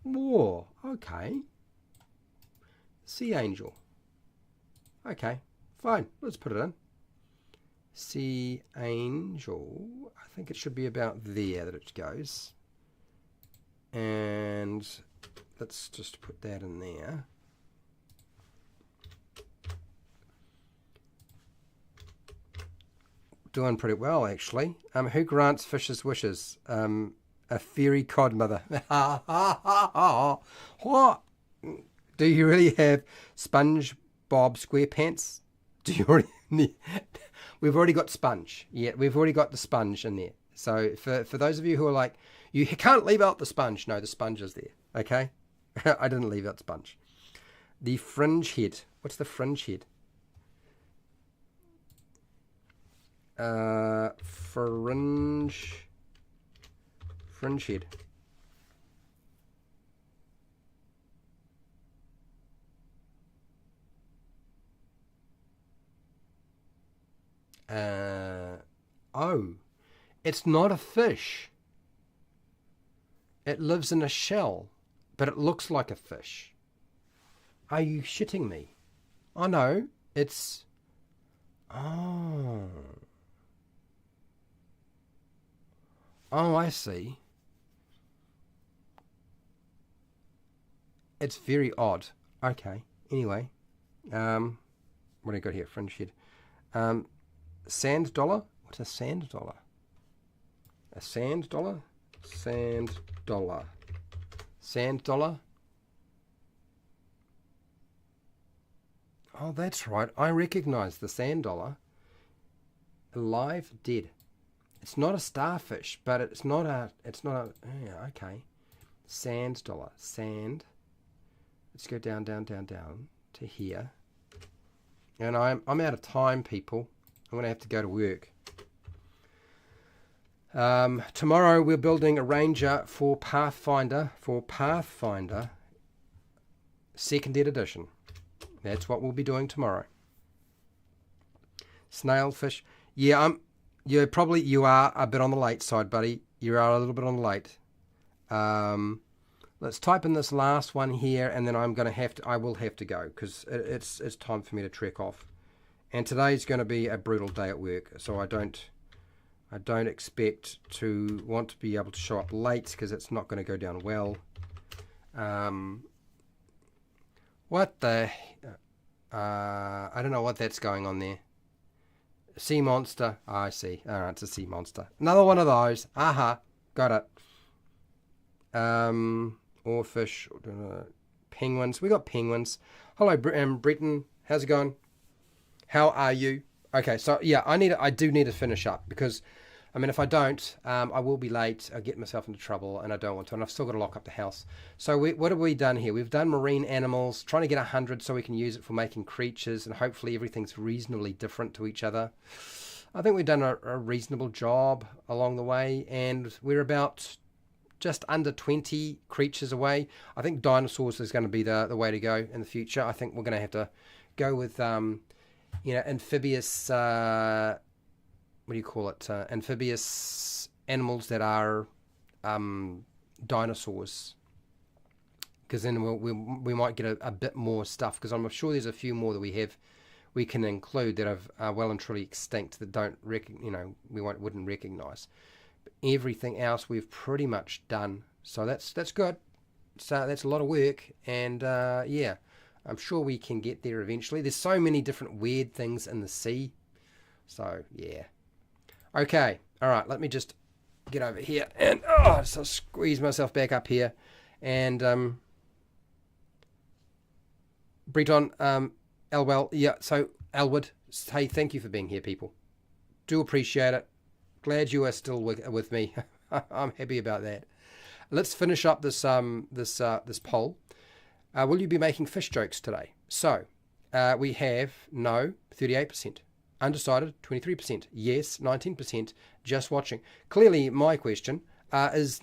Whoa. Okay. Sea angel. Okay. Fine. Let's put it in. Sea angel. I think it should be about there that it goes. And let's just put that in there. Doing pretty well, actually. Who grants fishes wishes? A fairy godmother. What? Do you really have SpongeBob SquarePants? Do you already need... We've already got sponge. Yeah, we've already got the sponge in there. So for those of you who are like, you can't leave out the sponge. No, the sponge is there. Okay? I didn't leave out sponge. The fringe head. What's the fringe head? Fringe head. Oh, it's not a fish. It lives in a shell, but it looks like a fish. Are you shitting me? Oh no, it's... Oh. Oh, I see. It's very odd. Okay. Anyway. What do I got here? Fringe head. Sand dollar? What's a sand dollar? A sand dollar? Sand dollar. Sand dollar? Oh, that's right. I recognize the sand dollar. Alive, dead. It's not a starfish, but it's not a, yeah, okay. Sand dollar. Sand. Let's go down, down, down, down to here. And I'm out of time, people. I'm going to have to go to work. Tomorrow we're building a ranger for Pathfinder. 2nd edition. That's what we'll be doing tomorrow. Snailfish. Yeah, you are a bit on the late side, buddy. You are a little bit on the late. Let's type in this last one here, and then I will have to go because it's time for me to trek off. And today's going to be a brutal day at work, so I don't expect to want to be able to show up late because it's not going to go down well. What the? I don't know what that's going on there. Sea monster. Oh, I see. All right, it's a sea monster. Another one of those. Aha, got it. Oarfish. Penguins. We got penguins. Hello, Britton. How's it going? How are you? Okay, so yeah, I do need to finish up because, I mean, if I don't, I will be late. I'll get myself into trouble, and I don't want to. And I've still got to lock up the house. So what have we done here? We've done marine animals, trying to get 100 so we can use it for making creatures, and hopefully everything's reasonably different to each other. I think we've done a reasonable job along the way, and we're about just under 20 creatures away. I think dinosaurs is going to be the way to go in the future. I think we're going to have to go with amphibious. What do you call it? Amphibious animals that are dinosaurs, because then we might get a bit more stuff. Because I'm sure there's a few more that we can include that are well and truly extinct that we wouldn't recognize. But everything else we've pretty much done, so that's good. So that's a lot of work, and yeah, I'm sure we can get there eventually. There's so many different weird things in the sea, so yeah. Okay, all right, let me just get over here and so squeeze myself back up here. And Breton, Elwell, yeah, so Elwood, hey, thank you for being here, people. Do appreciate it. Glad you are still with me. I'm happy about that. Let's finish up this poll. Will you be making fish jokes today? So we have no, 38%. Undecided, 23%. Yes, 19%. Just watching. Clearly, my question is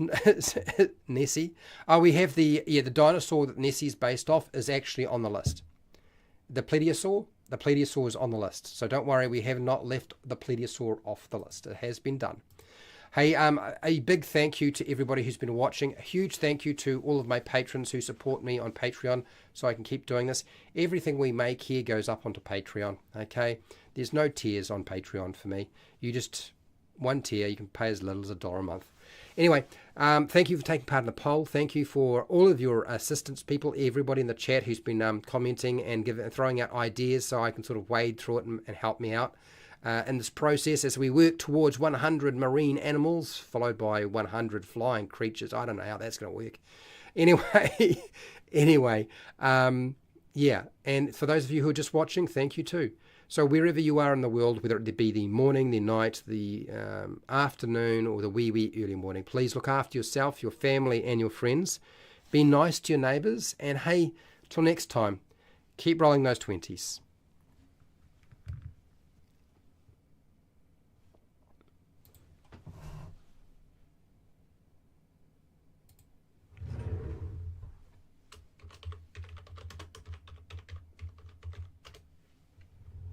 Nessie. We have the dinosaur that Nessie is based off is actually on the list. The plesiosaur is on the list. So don't worry, we have not left the plesiosaur off the list. It has been done. Hey, a big thank you to everybody who's been watching. A huge thank you to all of my patrons who support me on Patreon so I can keep doing this. Everything we make here goes up onto Patreon, okay? There's no tiers on Patreon for me. You just, one tier, you can pay as little as $1 a month. Anyway, thank you for taking part in the poll. Thank you for all of your assistance, people, everybody in the chat who's been commenting and throwing out ideas so I can sort of wade through it and help me out. In this process as we work towards 100 marine animals followed by 100 flying creatures. I don't know how that's going to work. Anyway, yeah. And for those of you who are just watching, thank you too. So wherever you are in the world, whether it be the morning, the night, the afternoon, or the wee early morning, please look after yourself, your family, and your friends. Be nice to your neighbours. And hey, till next time, keep rolling those 20s.